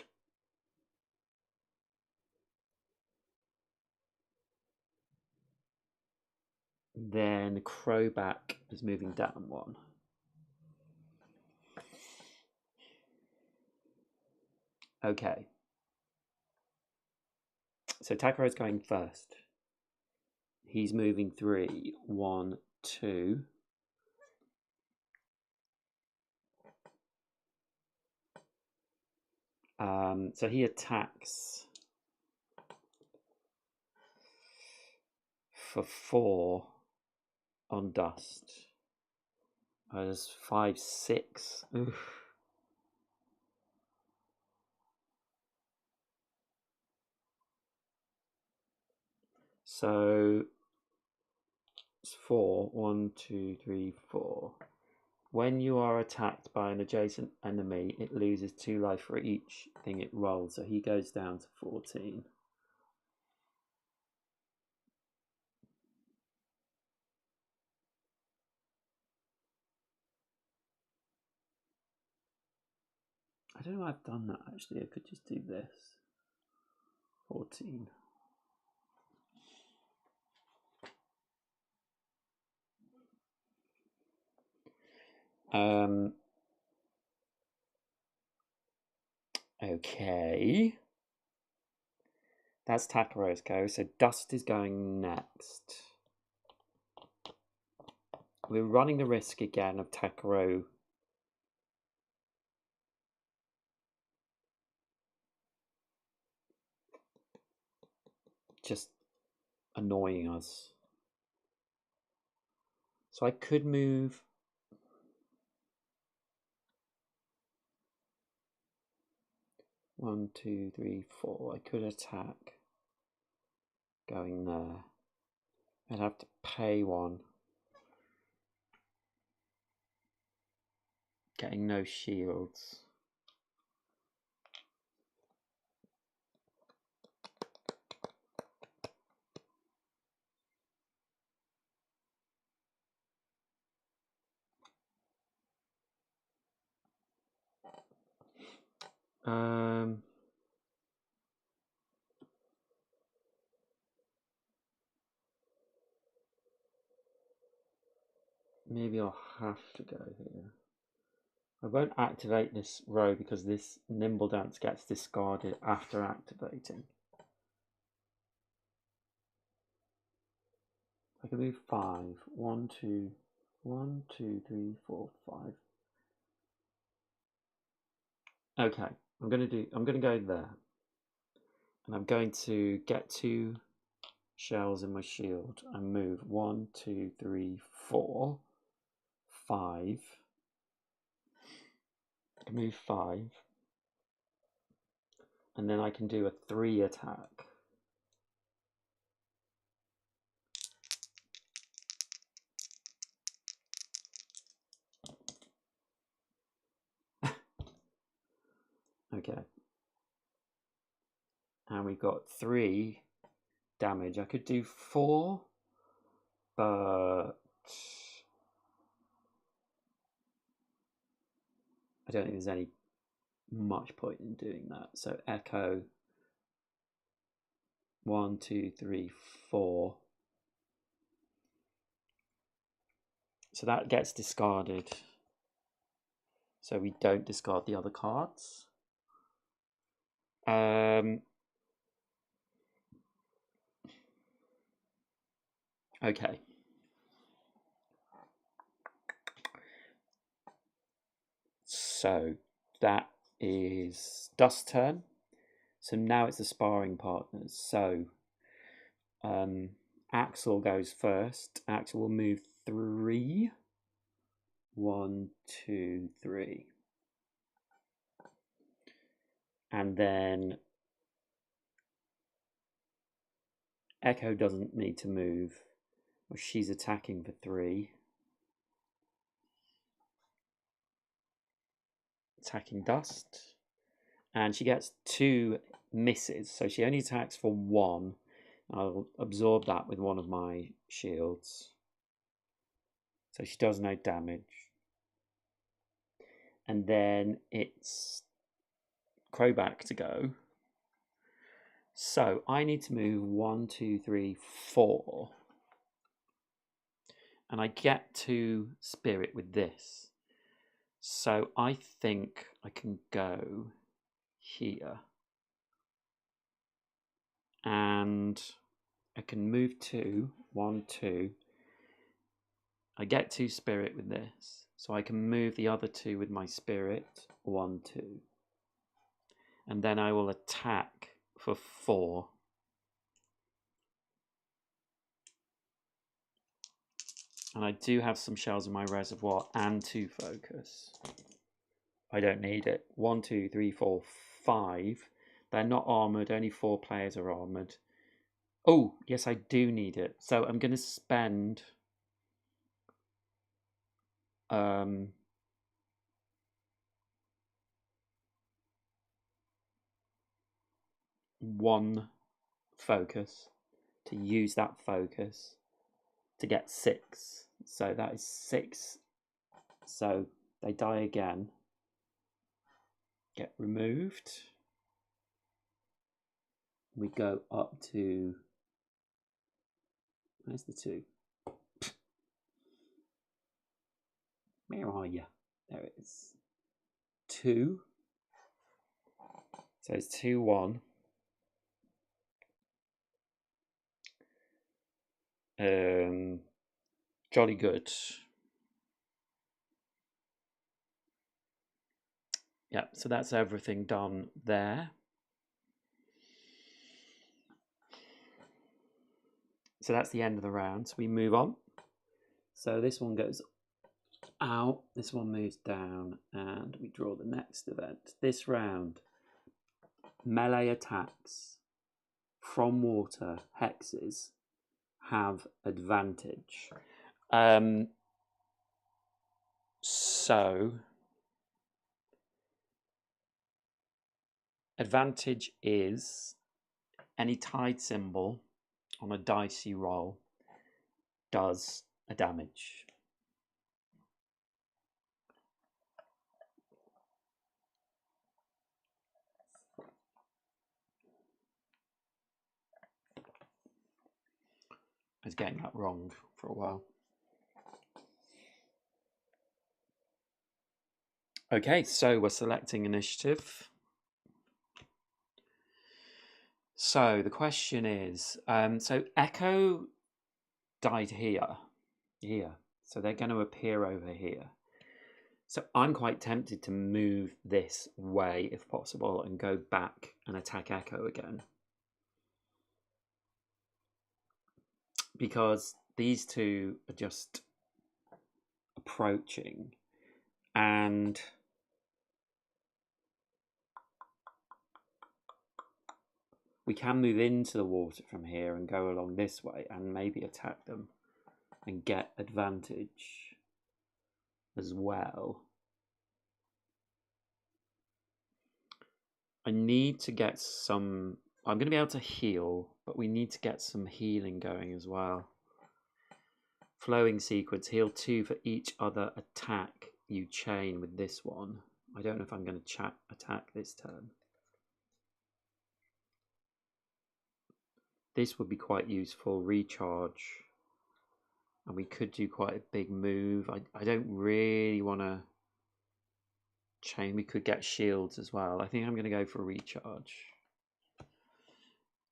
then Crowback is moving down 1. Okay. So Takaro's going first. He's moving 3. 1, 2. So he attacks for 4 on Dust. There's 5, 6. Oof. So it's 4. 1, 2, 3, 4. When you are attacked by an adjacent enemy, it loses 2 life for each thing it rolls. So he goes down to 14. I don't know why I've done that actually. I could just do this. 14. Okay. That's Takaro's go. So Dust is going next. We're running the risk again of Takaro just annoying us. So I could move. One, 2, 3, 4. I could attack going there. I'd have to pay 1. Getting no shields. Maybe I'll have to go here. I won't activate this row because this Nimble Dance gets discarded after activating. I can move 5. 1, 2, 1, 2, 3, 4, 5. Okay, I'm gonna go there. And I'm going to get 2 shells in my shield and move 1, 2, 3, 4, 5. I can move 5. And then I can do a 3 attack. Okay. And we've got 3 damage. I could do 4, but I don't think there's any much point in doing that. So Echo 1, 2, 3, 4. So that gets discarded. So we don't discard the other cards. Okay. So that is Dust's turn. So now it's the sparring partners. So Axel goes first. Axel will move 3. 1, 2, 3. And then Echo doesn't need to move. Well, she's attacking for 3. Attacking Dust. And she gets 2 misses, so she only attacks for 1. I'll absorb that with one of my shields. So she does no damage. And then it's Crowback to go. So I need to move 1, 2, 3, 4. And I get to Spirit with this. So I think I can go here. And I can move 2, 1, 2. I get 2 Spirit with this. So I can move the other 2 with my Spirit. 1, 2. And then I will attack for 4. And I do have some shells in my reservoir and 2 focus. I don't need it. 1, 2, 3, 4, 5. They're not armoured. Only 4 players are armoured. Oh, yes, I do need it. So I'm going to spend... 1 focus to use that focus to get 6. So that is 6. So they die again. Get removed. We go up to... Where's the 2? Where are you? There it is. 2. So it's 2, 1. Jolly good. Yeah, so that's everything done there. So that's the end of the round. So we move on. So this one goes out, this one moves down, and we draw the next event. This round, melee attacks from water, hexes, have advantage. So advantage is any tide symbol on a dice you roll does a damage. I was getting that wrong for a while. Okay, so we're selecting initiative. So the question is, so Echo died here. So they're going to appear over here. So I'm quite tempted to move this way if possible and go back and attack Echo again. Because these 2 are just approaching, and we can move into the water from here and go along this way and maybe attack them and get advantage as well. I need to get some... I'm going to be able to heal, but we need to get some healing going as well. Flowing sequence, heal 2 for each other attack you chain with this one. I don't know if I'm going to attack this turn. This would be quite useful, recharge. And we could do quite a big move. I don't really want to chain. We could get shields as well. I think I'm going to go for a recharge.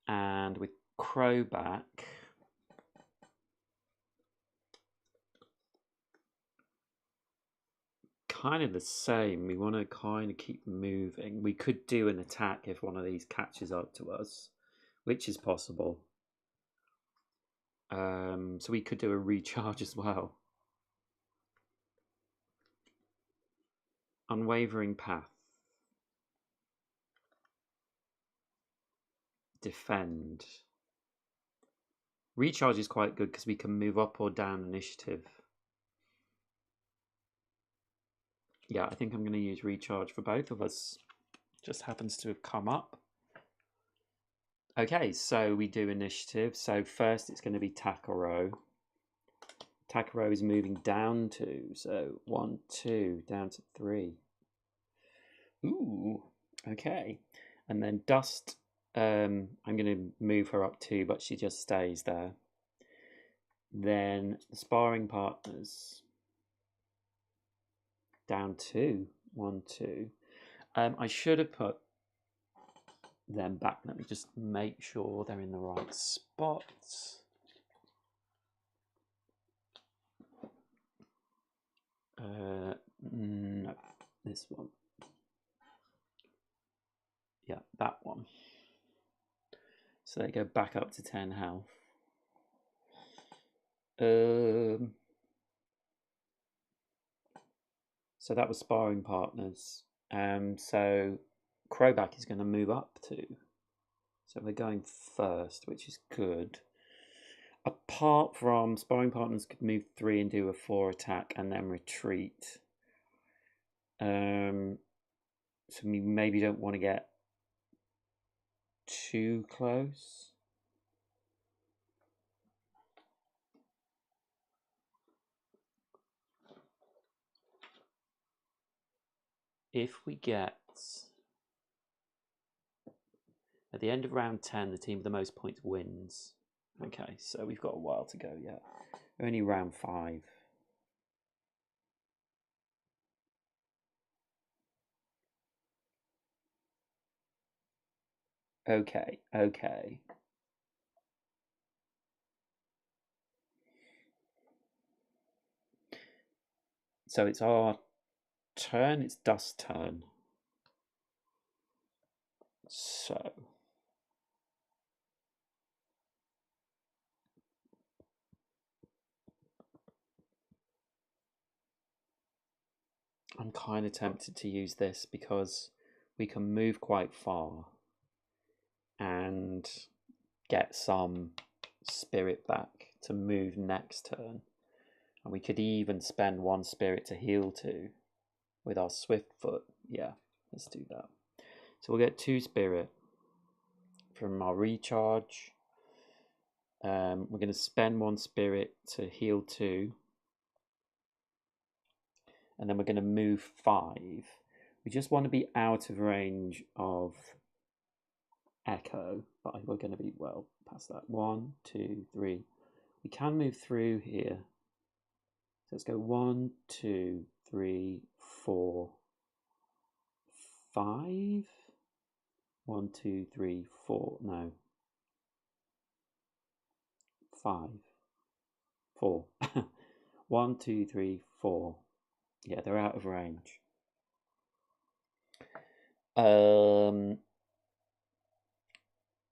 And with Crowback, kind of the same. We want to kind of keep moving. We could do an attack if one of these catches up to us, which is possible. So we could do a recharge as well. Unwavering Path. Defend. Recharge is quite good because we can move up or down initiative. Yeah, I think I'm going to use recharge for both of us. Just happens to have come up. Okay, so we do initiative. So first it's going to be Takaro. Takaro is moving down 2. So 1, 2, down to 3. Ooh, okay. And then Dust, I'm going to move her up 2, but she just stays there. Then the sparring partners down 2, 1, 2. I should have put them back. Let me just make sure they're in the right spots. No, this one. Yeah, that one. So they go back up to 10 health. So that was sparring partners. So Crowback is going to move up to. So we're going first, which is good. Apart from sparring partners could move 3 and do a 4 attack and then retreat. So we maybe don't want to get too close. If we get at the end of round 10, the team with the most points wins. Okay, so we've got a while to go yet. Only round 5. Okay. So it's our turn, it's Dust's turn. So I'm kind of tempted to use this because we can move quite far and get some spirit back to move next turn. And we could even spend 1 spirit to heal 2 with our swift foot. Yeah, let's do that. So we'll get 2 spirit from our recharge. We're going to spend 1 spirit to heal 2. And then we're going to move 5. We just want to be out of range of Echo, but we're going to be well past that. 1, 2, 3. We can move through here. So let's go 1, 2, 3, 4, 5. 1, 2, 3, 4. No. 5. 4. 1, 2, 3, 4. Yeah, they're out of range.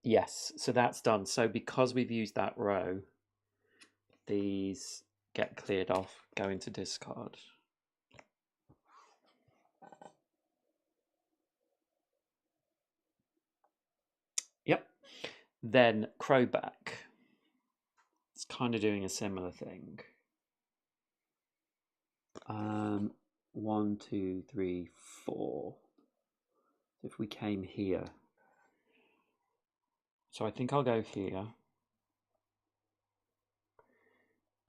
Yes, so that's done. So because we've used that row, these get cleared off, go into discard. Yep. Then Crowback. It's kind of doing a similar thing. 1, 2, 3, 4. If we came here. So I think I'll go here.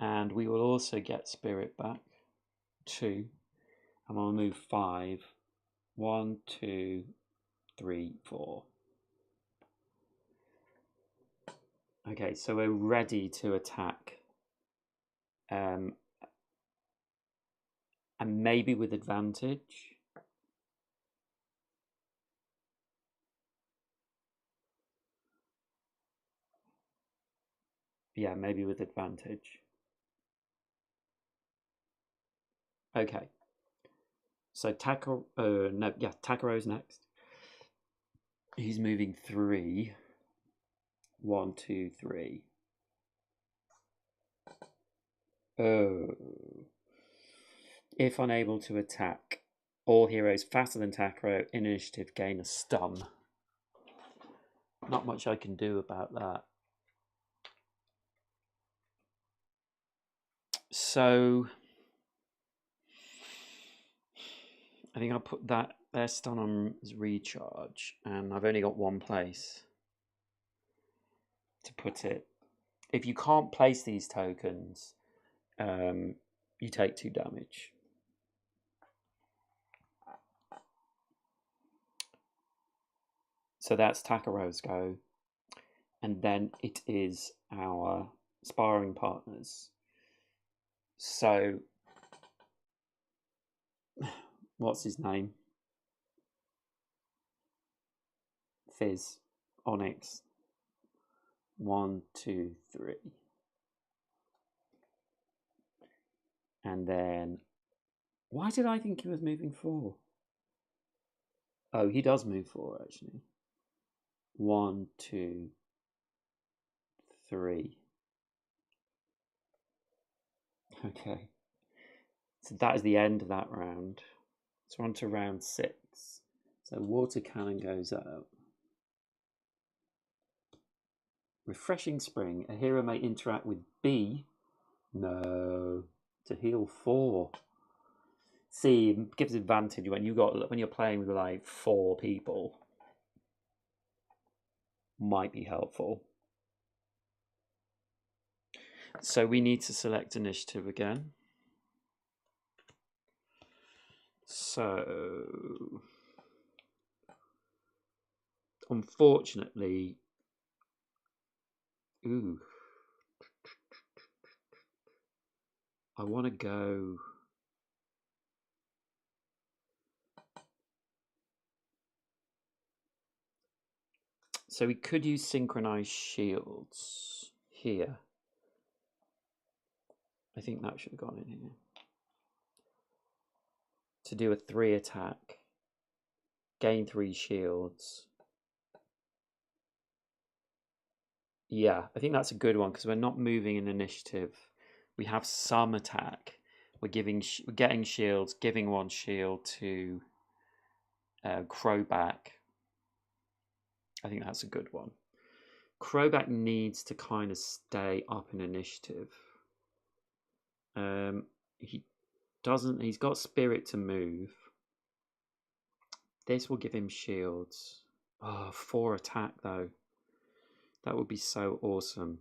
And we will also get spirit back. 2. And we'll move 5. 1, 2, 3, 4. Okay, so we're ready to attack. And maybe with advantage. Yeah, maybe with advantage. Okay. So Takaro's next. He's moving 3. 1, 2, 3. Oh. If unable to attack, all heroes faster than Takaro in initiative gain a stun. Not much I can do about that. So I think I'll put that there stun on as recharge, and I've only got one place to put it. If you can't place these tokens, you take 2 damage. So that's Takaro's go. And then it is our sparring partners. So, what's his name? Fizz, Onyx. 1, 2, 3. And then, why did I think he was moving 4? Oh, he does move 4 actually. 1, 2, 3. Okay. So that is the end of that round. So we're on to round 6. So water cannon goes out. Refreshing Spring. A hero may interact with B. No. To heal 4. See, it gives advantage when you're playing with like 4 people. Might be helpful. So we need to select initiative again. So unfortunately, I want to go. So we could use synchronized shields here. I think that should have gone in here. To do a 3 attack. Gain 3 shields. Yeah, I think that's a good one because we're not moving in initiative. We have some attack. We're getting shields, giving 1 shield to Crowback. I think that's a good one. Crowback needs to kind of stay up in initiative. He doesn't. He's got spirit to move. This will give him shields. Oh, 4 attack though. That would be so awesome.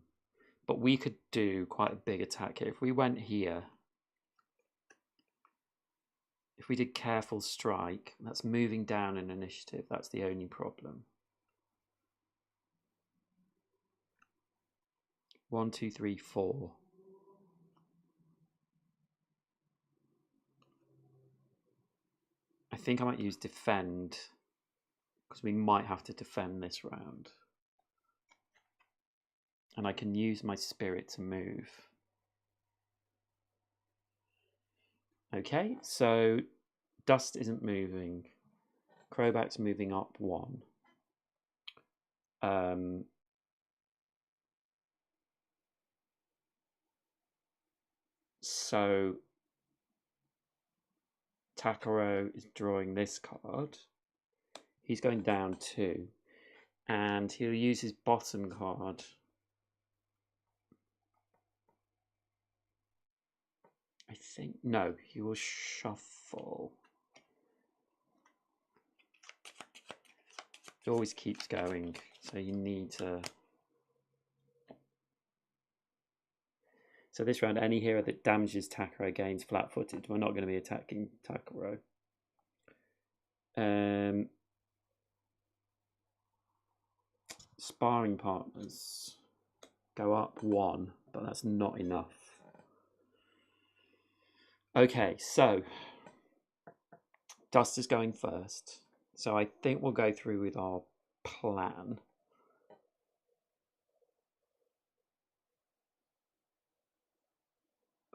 But we could do quite a big attack here. If we went here, if we did Careful Strike, that's moving down in initiative. That's the only problem. 1, 2, 3, 4. I think I might use Defend because we might have to defend this round. And I can use my spirit to move. Okay, so Dust isn't moving. Crowback's moving up 1. So Takaro is drawing this card. He's going down 2. And he'll use his bottom card. I think, no, he will shuffle. It always keeps going, so you need to. So this round, any hero that damages Takaro gains flat-footed. We're not going to be attacking Takaro. Sparring partners go up 1, but that's not enough. Okay, so Dust is going first. So I think we'll go through with our plan.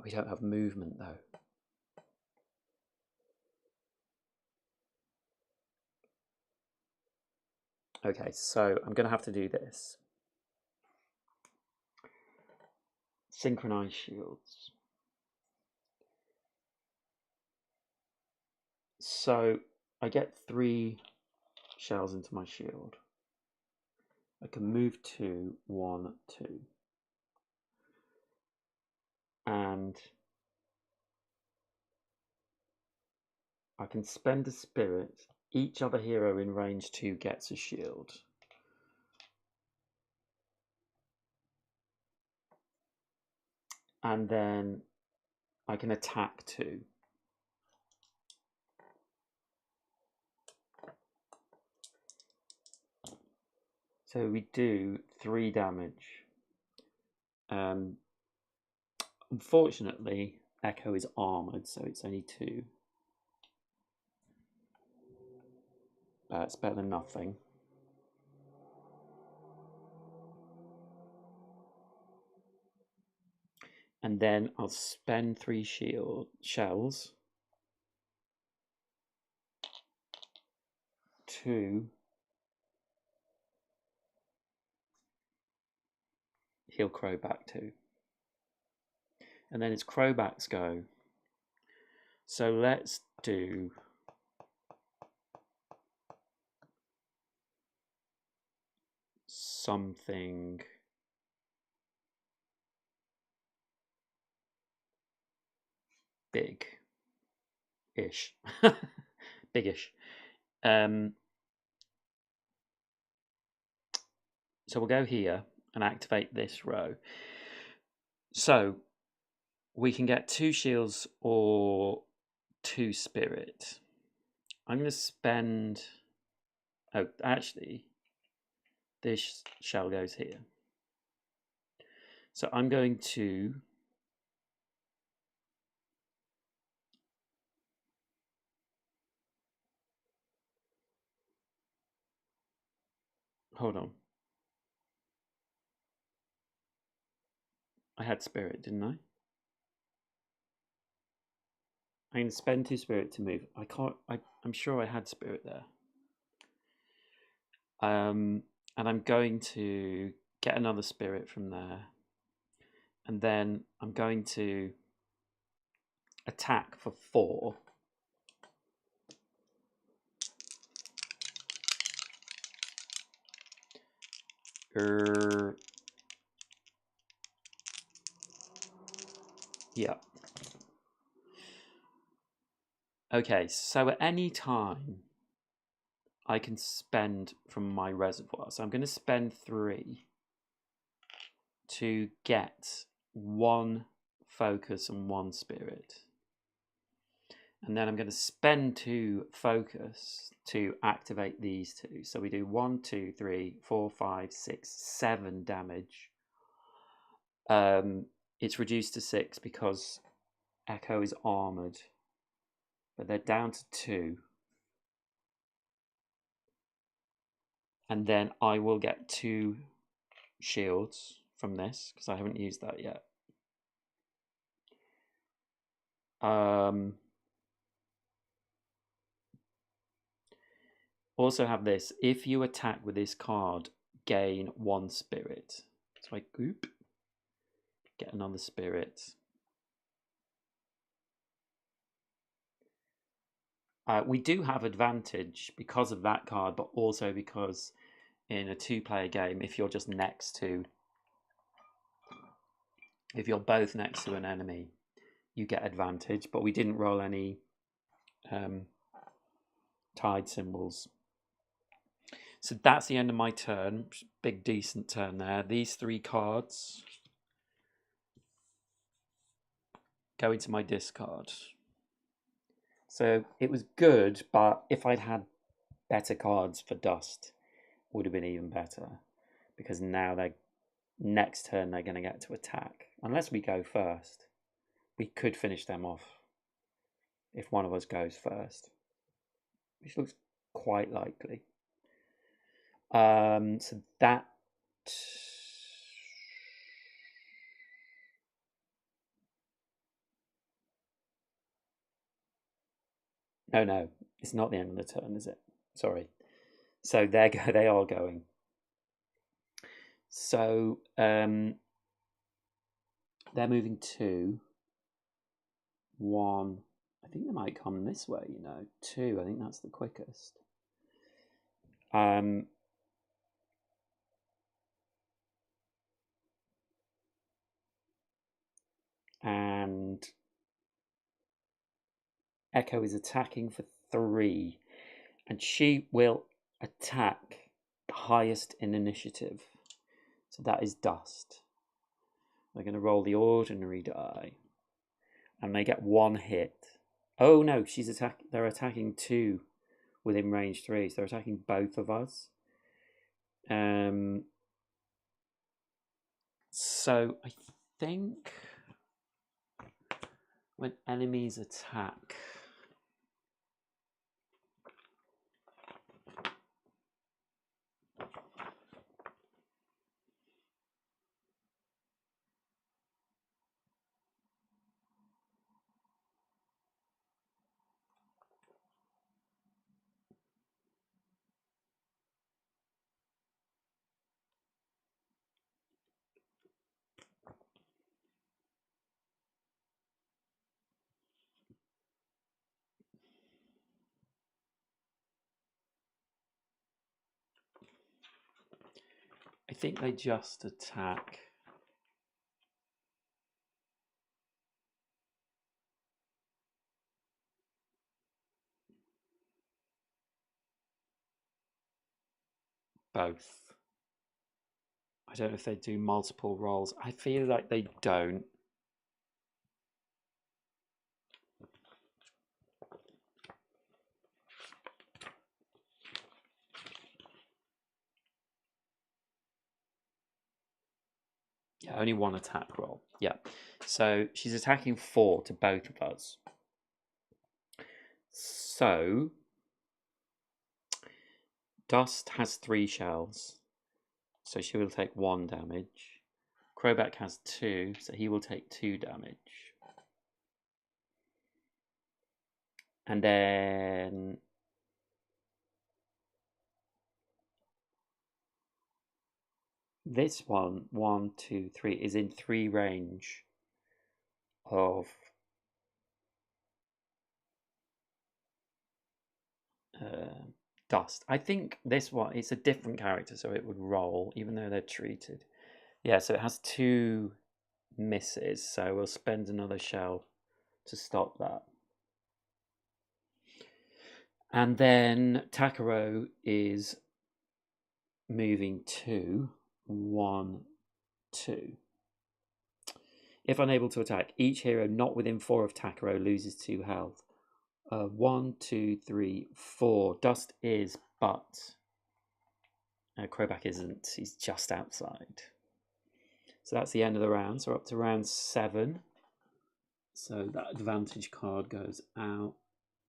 We don't have movement though. Okay, so I'm going to have to do this. Synchronize shields. So I get 3 shells into my shield. I can move 2, 1, 2. And I can spend a spirit. Each other hero in range 2 gets a shield. And then I can attack 2. So we do 3 damage. Unfortunately, Echo is armoured, so it's only 2. It's better than nothing. And then I'll spend 3 shells to heal Crowback 2. And then it's Crowback's go. So let's do something big-ish. Big-ish. So we'll go here and activate this row. So we can get 2 shields or 2 spirit. I'm going to spend... Oh, actually, this shell goes here. So I'm going to... Hold on. I had spirit, didn't I? I'm going to spend 2 spirit to move. I'm sure I had spirit there. And I'm going to get another spirit from there. And then I'm going to attack for 4. Yeah. Okay, so at any time, I can spend from my reservoir. So I'm going to spend 3 to get 1 focus and 1 spirit. And then I'm going to spend 2 focus to activate these 2. So we do 1, 2, 3, 4, 5, 6, 7 damage. It's reduced to 6 because Echo is armoured. But they're down to 2. And then I will get 2 shields from this because I haven't used that yet. Also have this. If you attack with this card, gain 1 spirit. So I get another spirit. We do have advantage because of that card, but also because in a 2-player game, if you're just if you're both next to an enemy, you get advantage. But we didn't roll any tide symbols. So that's the end of my turn. Big decent turn there. These 3 cards go into my discard. So it was good, but if I'd had better cards for Dust, it would have been even better. Because now next turn they're going to get to attack. Unless we go first. We could finish them off if one of us goes first. Which looks quite likely. So that... No, it's not the end of the turn, is it? Sorry. So they are going. So they're moving 2. 1. I think they might come this way, 2. I think that's the quickest. And Echo is attacking for 3, and she will attack the highest in initiative. So that is Dust. We're going to roll the ordinary die, and they get 1 hit. Oh no, they're attacking 2 within range 3, so they're attacking both of us. So I think when enemies attack, I think they just attack. Both. I don't know if they do multiple rolls. I feel like they don't. Yeah, only 1 attack roll. Yeah. So she's attacking 4 to both of us. So Dust has 3 shells, so she will take 1 damage. Crowback has 2, so he will take 2 damage. And then this one, 1, 2, 3, is in 3 range of Dust. I think this one, it's a different character, so it would roll, even though they're treated. Yeah, so it has 2 misses, so we'll spend another shell to stop that. And then Takaro is moving to 1, 2. If unable to attack, each hero not within 4 of Takaro loses 2 health. 1, 2, 3, 4. Dust is, but Crowback isn't. He's just outside. So that's the end of the round. So we're up to round 7. So that advantage card goes out.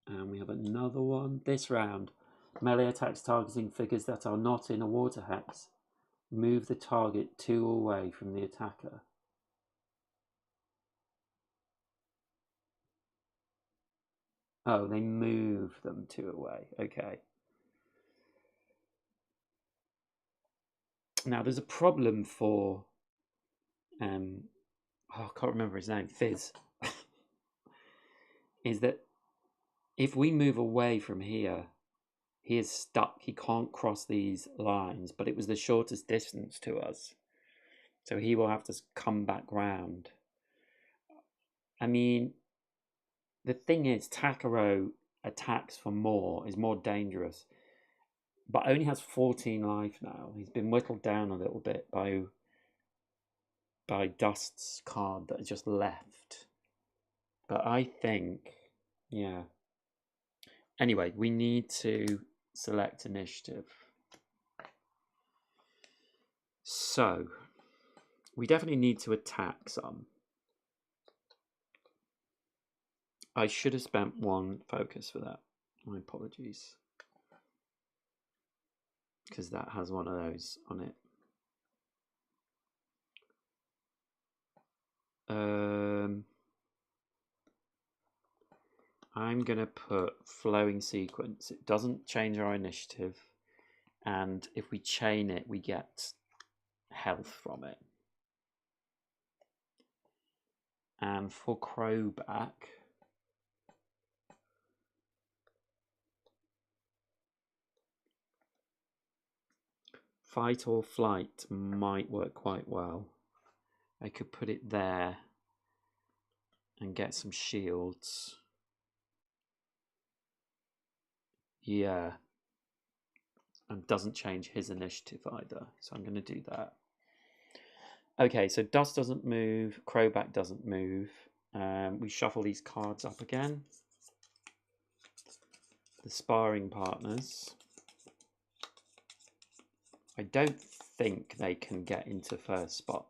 And we have another one. This round, melee attacks targeting figures that are not in a water hex. Move the target 2 away from the attacker. Oh, they move them 2 away. Okay. Now, there's a problem for... I can't remember his name. Fizz. Is that if we move away from here, he is stuck. He can't cross these lines, but it was the shortest distance to us. So he will have to come back round. I mean, the thing is, Takaro attacks for more, is more dangerous, but only has 14 life now. He's been whittled down a little bit by Dust's card that just left. But I think, yeah. Anyway, we need to select initiative. So, we definitely need to attack some. I should have spent 1 focus for that. My apologies. Because that has one of those on it. I'm going to put flowing sequence. It doesn't change our initiative. And if we chain it, we get health from it. And for Crowback, fight or flight might work quite well. I could put it there and get some shields. Yeah. And doesn't change his initiative either. So I'm going to do that. Okay, so Dust doesn't move. Crowback doesn't move. We shuffle these cards up again. The sparring partners. I don't think they can get into first spot.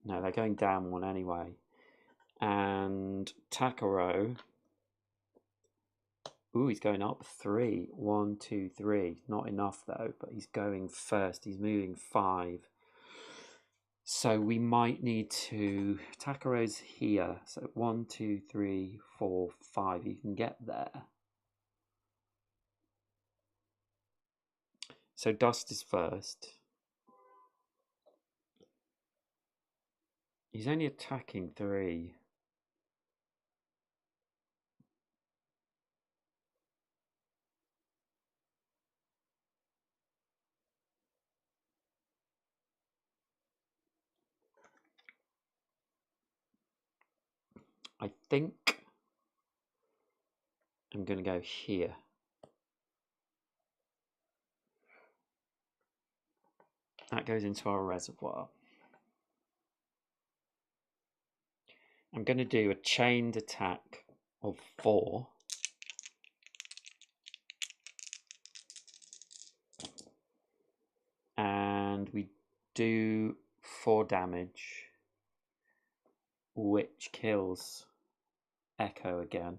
No, they're going down one anyway. And Takaro. Ooh, he's going up 3. 1, 2, 3. Not enough though, but he's going first. He's moving 5. So we might need to. Takaro's here. So 1, 2, 3, 4, 5. You can get there. So Dust is first. He's only attacking 3. I think I'm going to go here. That goes into our reservoir. I'm going to do a chained attack of 4. And we do 4 damage, which kills Echo again.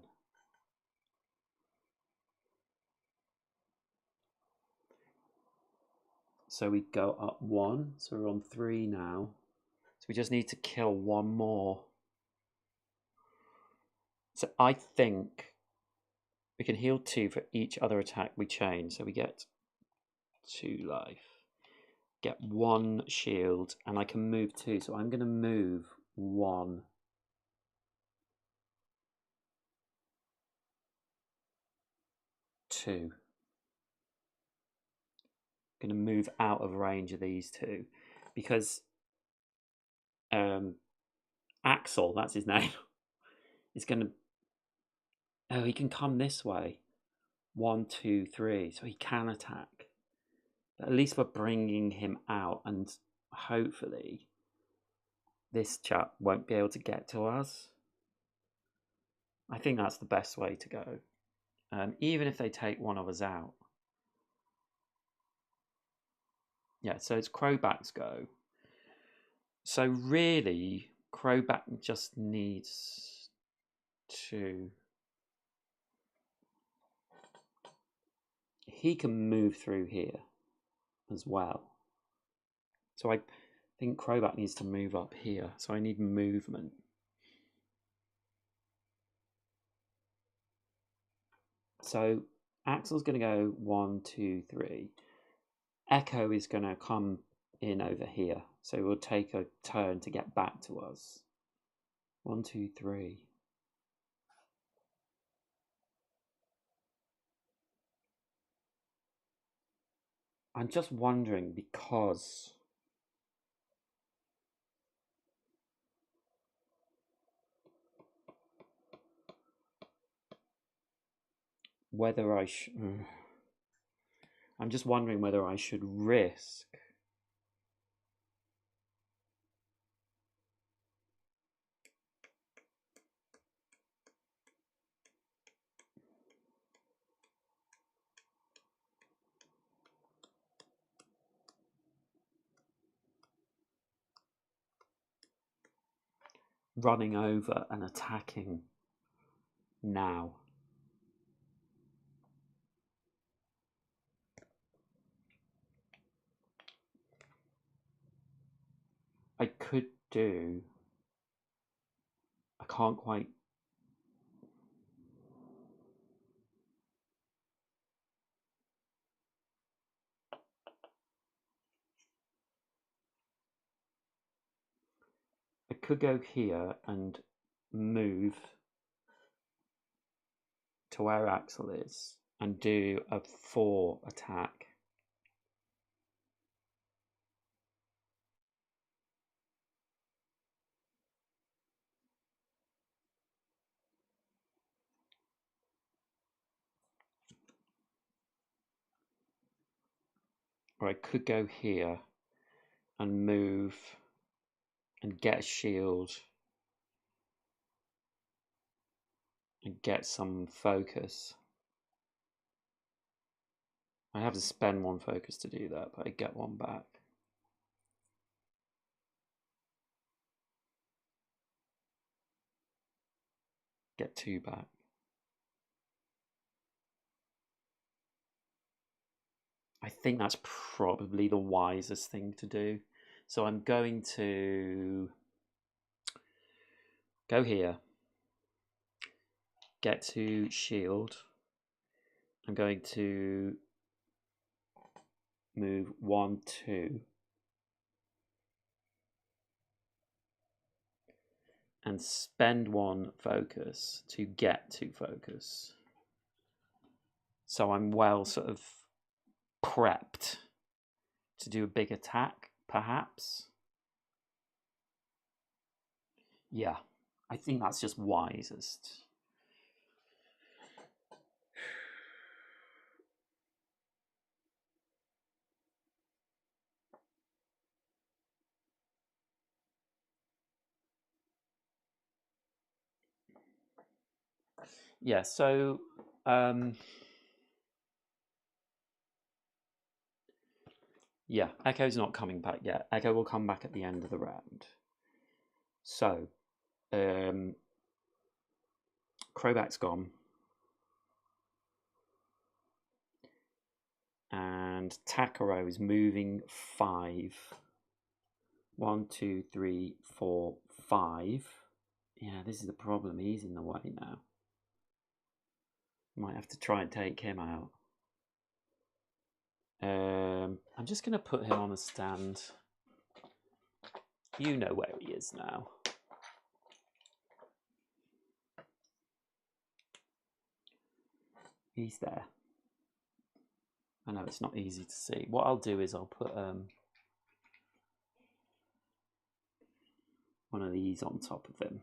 So we go up 1, so we're on 3 now. So we just need to kill 1 more. So I think we can heal 2 for each other attack we chain. So we get 2 life, get 1 shield, and I can move 2. So I'm going to move 1. Two. Going to move out of range of these 2 because Axel, that's his name, is going to. Oh, he can come this way. 1, 2, 3, so he can attack. But at least we're bringing him out, and hopefully this chap won't be able to get to us. I think that's the best way to go. Even if they take one of us out. Yeah, so it's Crowback's go. So really, Crowback just needs to. He can move through here as well. So I think Crowback needs to move up here. So I need movement. So Axel's going to go 1, 2, 3. Echo is going to come in over here. So we'll take a turn to get back to us. 1, 2, 3. I'm just wondering because whether I should. I'm just wondering whether I should risk running over and attacking now. I could do. I can't quite. I could go here and move to where Axel is and do a 4 attack. Or I could go here and move and get a shield and get some focus. I have to spend 1 focus to do that, but I get 1 back. Get 2 back. I think that's probably the wisest thing to do. So I'm going to go here, get to shield. I'm going to move 1, 2. And spend 1 focus to get 2 focus. So I'm well sort of prepped to do a big attack, perhaps. Yeah, I think that's just wisest. Yeah, so yeah, Echo's not coming back yet. Echo will come back at the end of the round. So Crowback's gone. And Takaro is moving 5. 1, 2, 3, 4, 5. Yeah, this is the problem. He's in the way now. Might have to try and take him out. I'm just going to put him on a stand. You know where he is now. He's there. I know it's not easy to see. What I'll do is I'll put one of these on top of him.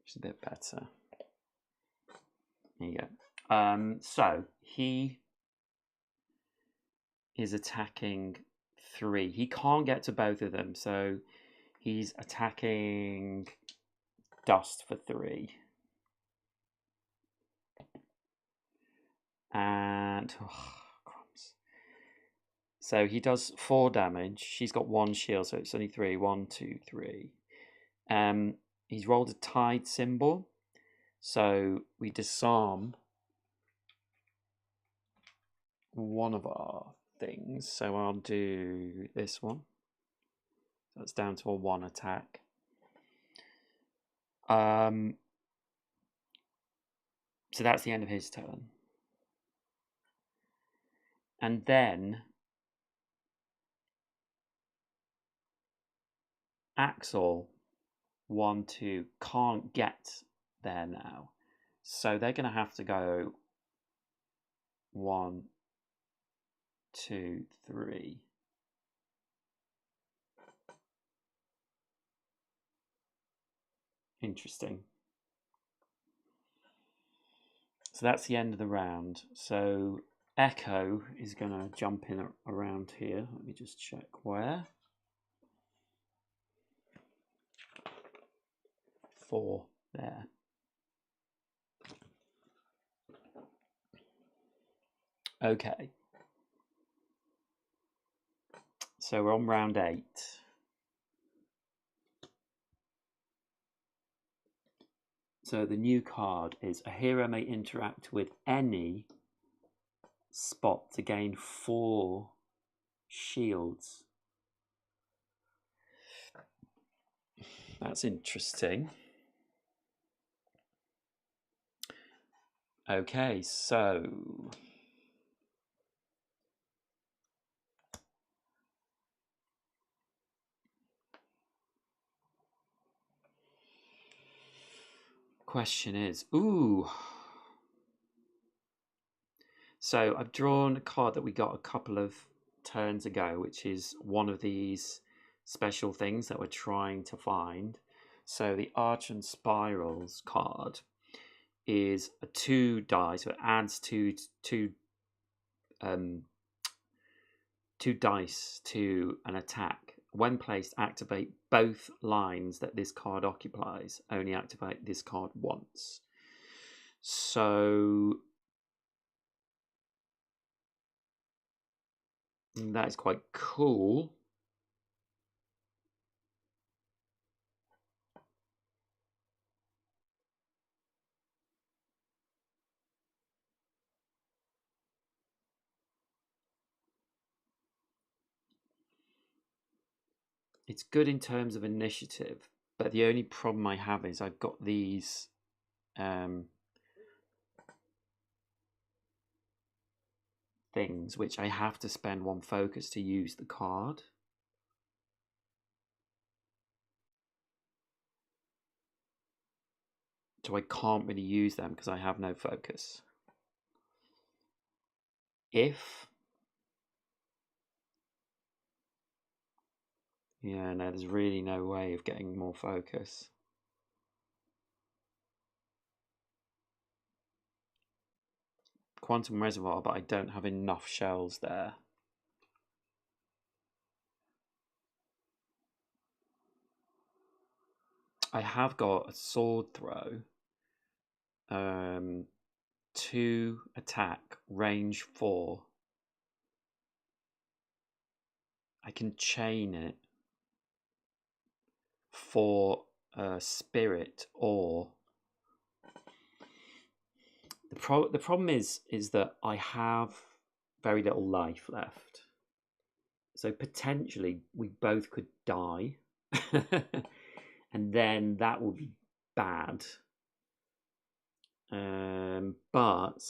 It's a bit better. There you go. So he is attacking 3. He can't get to both of them, so he's attacking Dust for 3. And crumbs. So he does 4 damage. She's got 1 shield, so it's only 3. 1, 2, 3. He's rolled a tide symbol, so we disarm one of our things. So I'll do this one. So it's down to a 1 attack. So that's the end of his turn. And then Axel, 1, 2, can't get there now. So they're going to have to go 1, 2, 3. Interesting. So that's the end of the round. So Echo is going to jump in around here. Let me just check where. 4 there. Okay. So we're on round 8. So the new card is a hero may interact with any spot to gain 4 shields. That's interesting. Okay, so question is, so I've drawn a card that we got a couple of turns ago, which is one of these special things that we're trying to find. So the Arch and Spirals card is a 2 die, so it adds two 2 dice to an attack. When placed, activate both lines that this card occupies. Only activate this card once. So that is quite cool. It's good in terms of initiative, but the only problem I have is I've got these things which I have to spend 1 focus to use the card. So I can't really use them because I have no focus. Yeah, no, there's really no way of getting more focus. Quantum Reservoir, but I don't have enough shells there. I have got a sword throw. 2 attack, range 4. I can chain it for spirit, or the problem is that I have very little life left. So potentially we both could die. And then that would be bad. But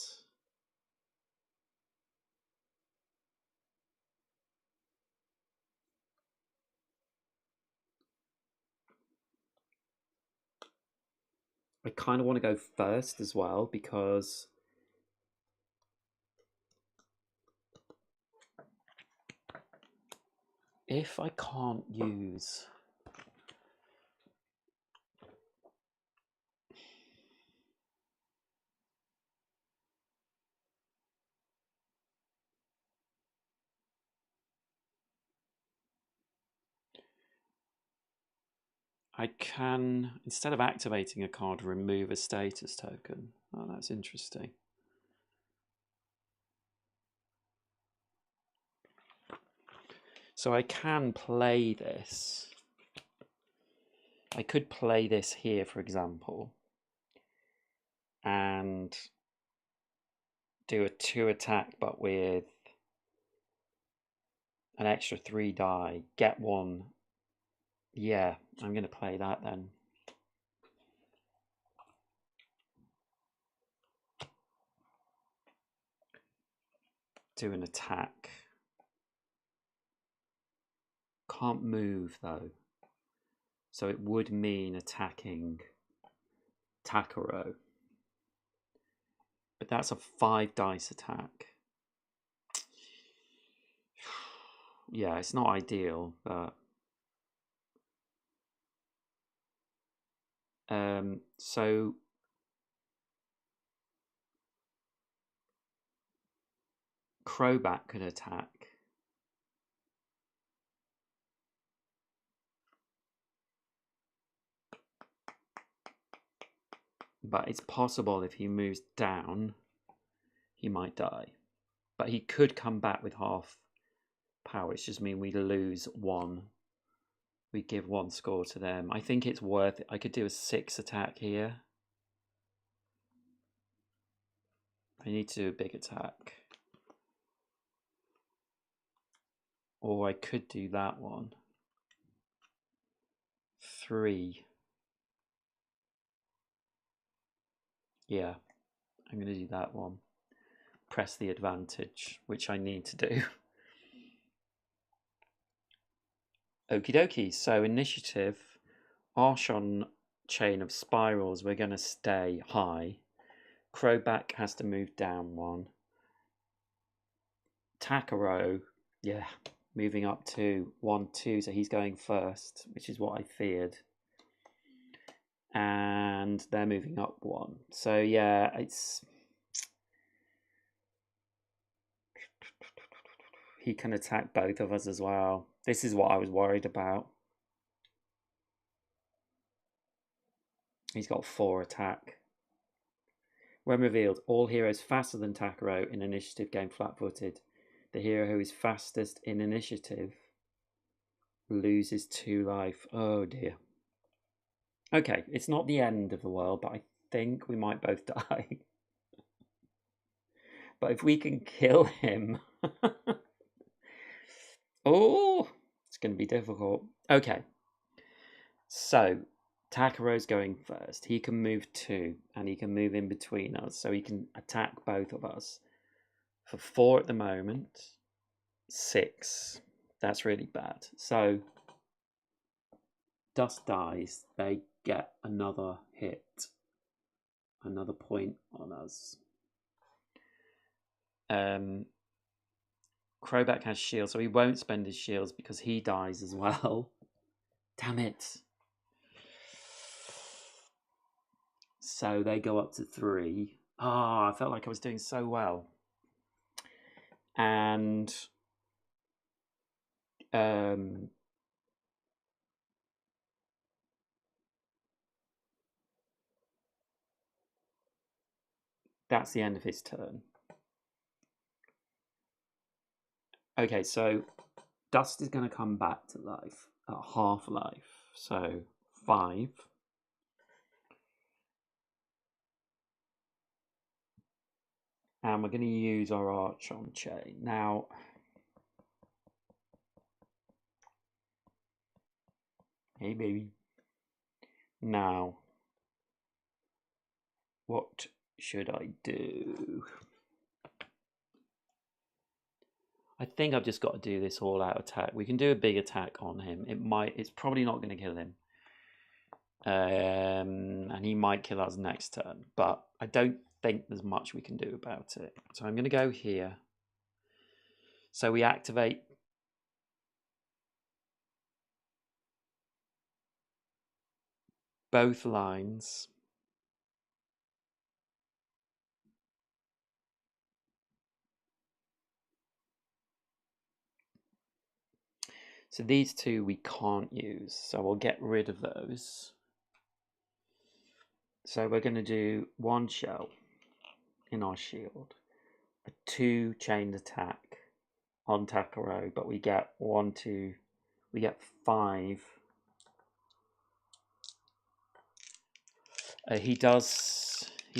I kind of want to go first as well, because if I can't use... I can, instead of activating a card, remove a status token. Oh, that's interesting. So I can play this. I could play this here, for example, and do a 2 attack, but with an extra 3 die, get 1. Yeah, I'm going to play that then. Do an attack. Can't move though. So it would mean attacking Takaro. But that's a 5 dice attack. Yeah, it's not ideal, but... so... Crobat could attack. But it's possible if he moves down, he might die. But he could come back with half power. It's just mean we lose 1. We give 1 score to them. I think it's worth it. I could do a 6 attack here. I need to do a big attack. Or I could do that one. 3. Yeah, I'm going to do that one. Press the advantage, which I need to do. Okie dokie. So initiative, Archon chain of spirals, we're going to stay high. Crobat has to move down 1. Takaro, yeah, moving up to 1, 2, so he's going first, which is what I feared. And they're moving up 1. So yeah, it's... He can attack both of us as well. This is what I was worried about. He's got 4 attack. When revealed, all heroes faster than Takaro in initiative gain flat-footed. The hero who is fastest in initiative loses 2 life. Oh dear. Okay, it's not the end of the world, but I think we might both die. But if we can kill him... Oh, it's going to be difficult. Okay, so Takaro's going first. He can move 2, and he can move in between us, so he can attack both of us. For 4 at the moment, 6. That's really bad. So Dust dies. They get another hit, another point on us. Crowback has shields, so he won't spend his shields because he dies as well. Damn it. So they go up to 3. I felt like I was doing so well. And that's the end of his turn. Okay, so Dust is going to come back to life at half life. So 5. And we're going to use our Arch on Chain. Now, hey baby. Now, what should I do? I think I've just got to do this all-out attack. We can do a big attack on him. It's probably not going to kill him. And he might kill us next turn. But I don't think there's much we can do about it. So I'm going to go here. So we activate both lines. So these 2 we can't use. So we'll get rid of those. So we're going to do 1 shell in our shield. A 2 chained attack on Takaro, but we get 1, 2, we get 5. He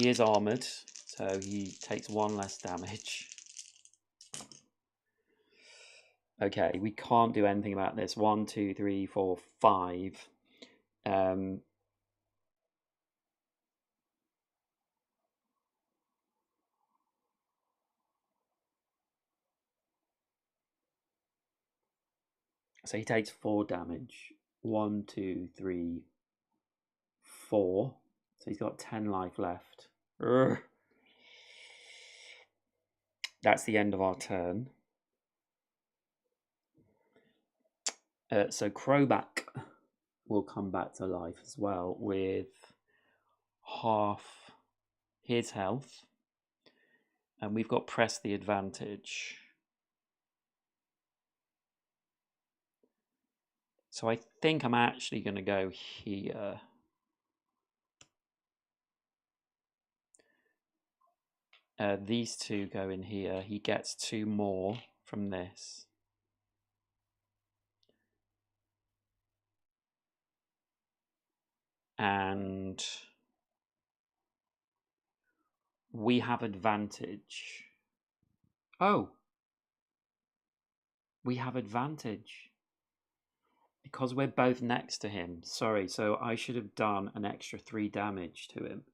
is armored, so he takes 1 less damage. Okay, we can't do anything about this. 1, 2, 3, 4, 5. So he takes 4 damage. 1, 2, 3, 4. So he's got 10 life left. Urgh. That's the end of our turn. So Crowback will come back to life as well with half his health. And we've got Press the Advantage. So I think I'm actually going to go here. These 2 go in here. He gets 2 more from this. And we have advantage. Oh, we have advantage because we're both next to him. Sorry, so I should have done an extra 3 damage to him.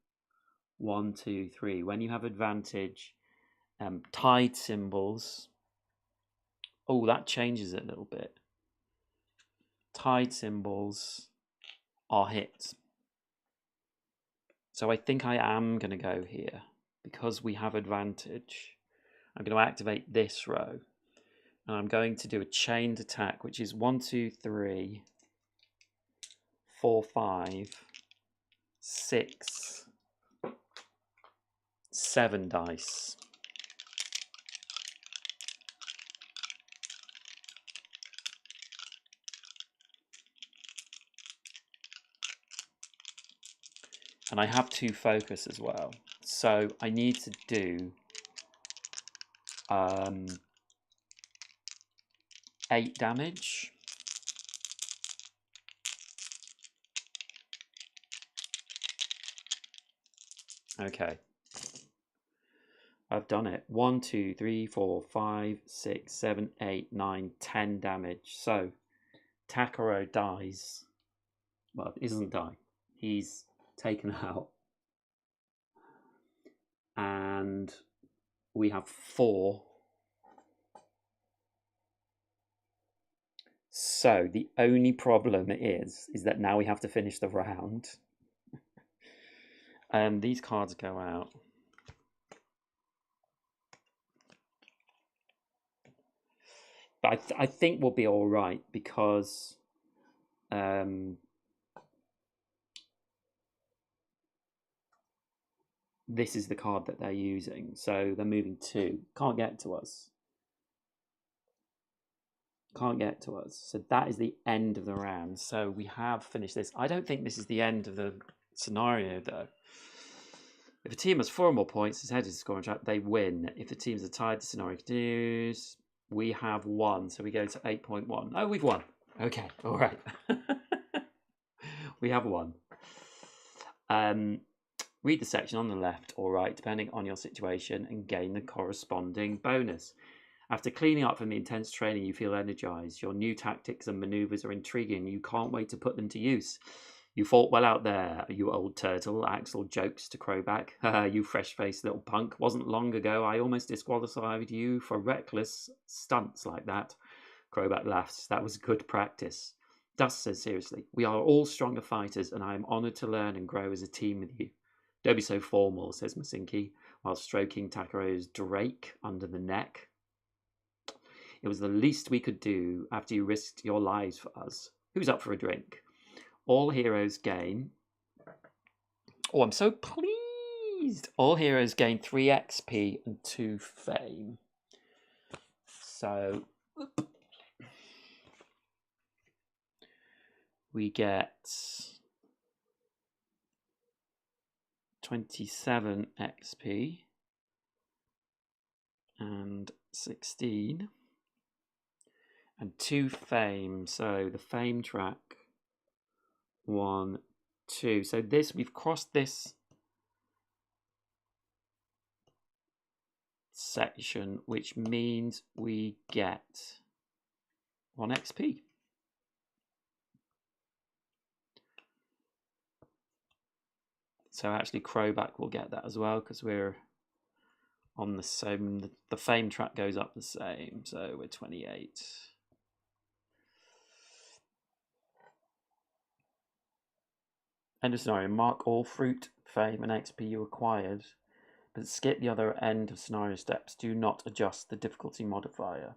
1, 2, 3. When you have advantage, tide symbols. Oh, that changes it a little bit. Tide symbols are hits. So I think I am going to go here because we have advantage. I'm going to activate this row. And I'm going to do a chained attack, which is 1, 2, 3, 4, 5, 6, 7 dice. And I have 2 focus as well. So I need to do 8 damage. Okay. I've done it. 1, 2, 3, 4, 5, 6, 7, 8, 9, 10 damage. So Takaro dies. Well, he doesn't die. He's taken out. And we have 4. So the only problem is that now we have to finish the round. These cards go out. But I think we'll be all right because this is the card that they're using. So they're moving 2. Can't get to us. Can't get to us. So that is the end of the round. So we have finished this. I don't think this is the end of the scenario, though. If a team has 4 or more points, is headed to scoring track, they win. If the teams are tied, the scenario continues. We have won. So we go to 8.1. Oh, we've won. Okay, all right. We have won. Read the section on the left or right, depending on your situation, and gain the corresponding bonus. After cleaning up from the intense training, you feel energized. Your new tactics and maneuvers are intriguing. You can't wait to put them to use. You fought well out there, you old turtle. Axel jokes to Crowback. You fresh-faced little punk. Wasn't long ago I almost disqualified you for reckless stunts like that. Crowback laughs. That was good practice. Dust says seriously, we are all stronger fighters, and I am honoured to learn and grow as a team with you. Don't be so formal, says Masinki, while stroking Takaro's Drake under the neck. It was the least we could do after you risked your lives for us. Who's up for a drink? All heroes gain... Oh, I'm so pleased! All heroes gain 3 XP and 2 fame. So... we get 27 XP and 16 and 2 fame. So the fame track 1, 2. So this, we've crossed this section, which means we get 1 XP. So actually Crowback will get that as well because we're on the same. The fame track goes up the same, so we're 28. End of scenario. Mark all fruit, fame, and XP you acquired, but skip the other end of scenario steps. Do not adjust the difficulty modifier.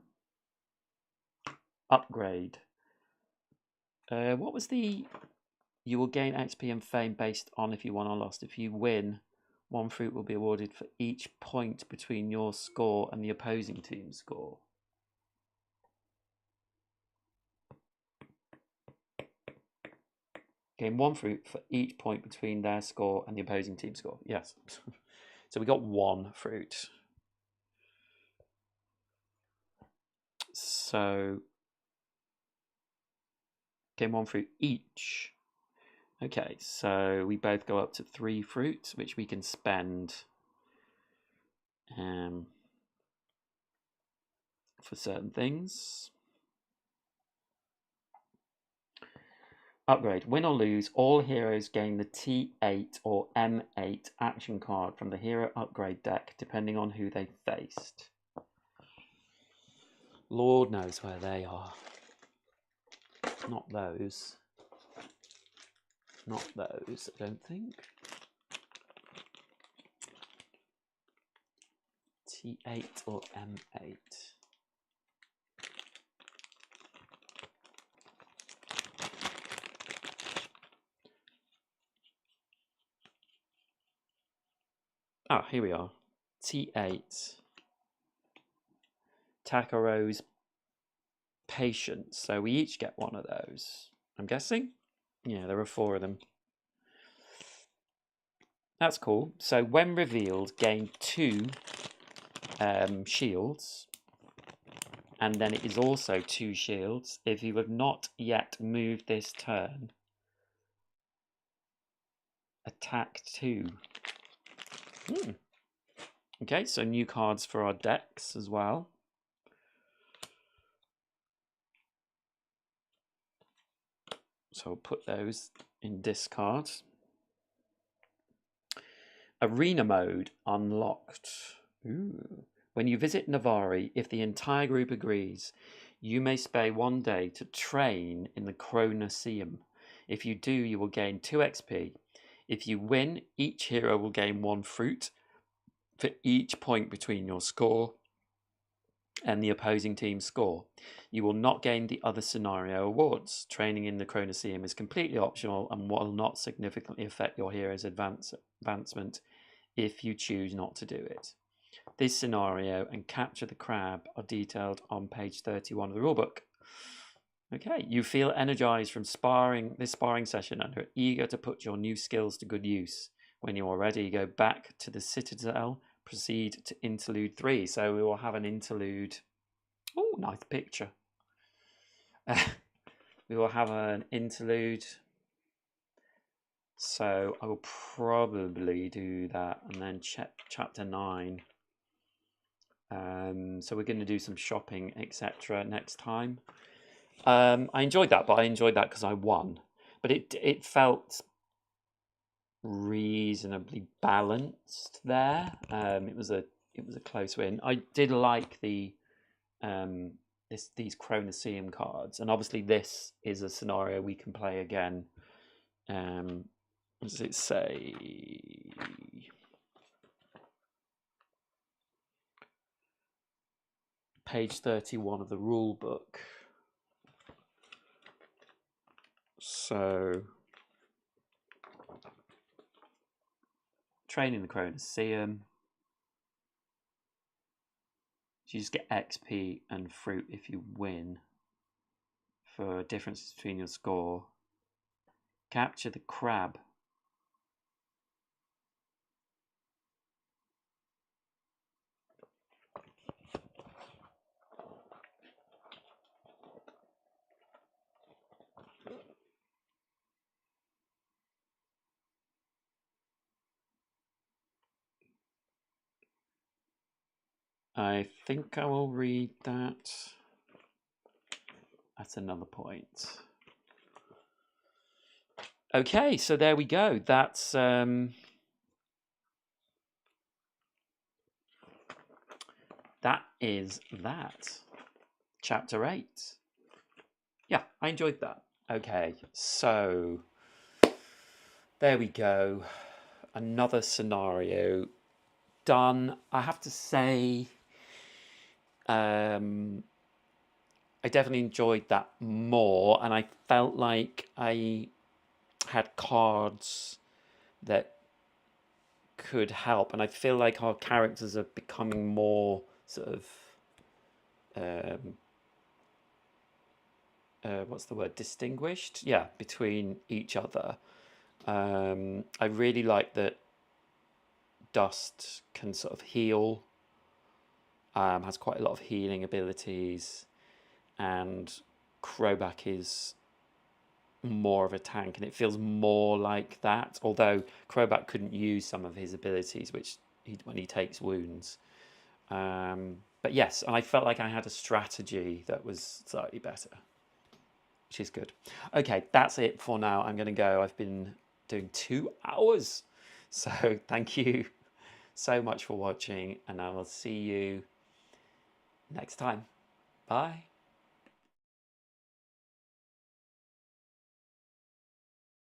Upgrade. What was the... You will gain XP and fame based on if you won or lost. If you win, 1 fruit will be awarded for each point between your score and the opposing team's score. Gain 1 fruit for each point between their score and the opposing team's score. Yes. So we got 1 fruit. So gain 1 fruit each. Okay, so we both go up to 3 fruits, which we can spend for certain things. Upgrade. Win or lose, all heroes gain the T8 or M8 action card from the hero upgrade deck, depending on who they faced. Lord knows where they are. Not those. Not those, I don't think. T8 or M8. Ah, here we are. T8. Takaro's Patience. So we each get 1 of those. I'm guessing? Yeah, there are 4 of them. That's cool. So when revealed, gain 2 shields. And then it is also 2 shields if you have not yet moved this turn. Attack 2. Okay, so new cards for our decks as well. So we'll put those in discard. Arena mode unlocked. Ooh. When you visit Navari, if the entire group agrees, you may spare 1 day to train in the Chronoseum. If you do, you will gain 2 XP. If you win, each hero will gain 1 fruit for each point between your score and the opposing team's score. You will not gain the other scenario awards. Training in the Chronoseum is completely optional and will not significantly affect your hero's advancement if you choose not to do it. This scenario and Capture the Crab are detailed on page 31 of the rulebook. Okay, you feel energized from this sparring session and are eager to put your new skills to good use. When you are ready, go back to the Citadel, proceed to Interlude 3. So we will have an interlude. Oh, nice picture. We will have an interlude. So I will probably do that and then chapter 9. So we're going to do some shopping, etc. next time. I enjoyed that, but I enjoyed that because I won. But it felt reasonably balanced there. It was a close win. I did like the these Chronoseum cards, and obviously this is a scenario we can play again. What does it say? Page 31 of the rule book. So, training the Chronoseum. You just get XP and fruit if you win for differences between your score. Capture the crab. I think I will read that at another point. Okay, so there we go. That's that is that. Chapter 8. Yeah, I enjoyed that. Okay, so there we go. Another scenario done. I have to say, I definitely enjoyed that more, and I felt like I had cards that could help, and I feel like our characters are becoming more sort of what's the word, distinguished, yeah, between each other. I really like that Dust can sort of heal, has quite a lot of healing abilities, and Crowback is more of a tank, and it feels more like that, although Crowback couldn't use some of his abilities when he takes wounds. But yes, I felt like I had a strategy that was slightly better, which is good. Okay, that's it for now. I'm going to go. I've been doing 2 hours. So thank you so much for watching, and I will see you next time. Bye.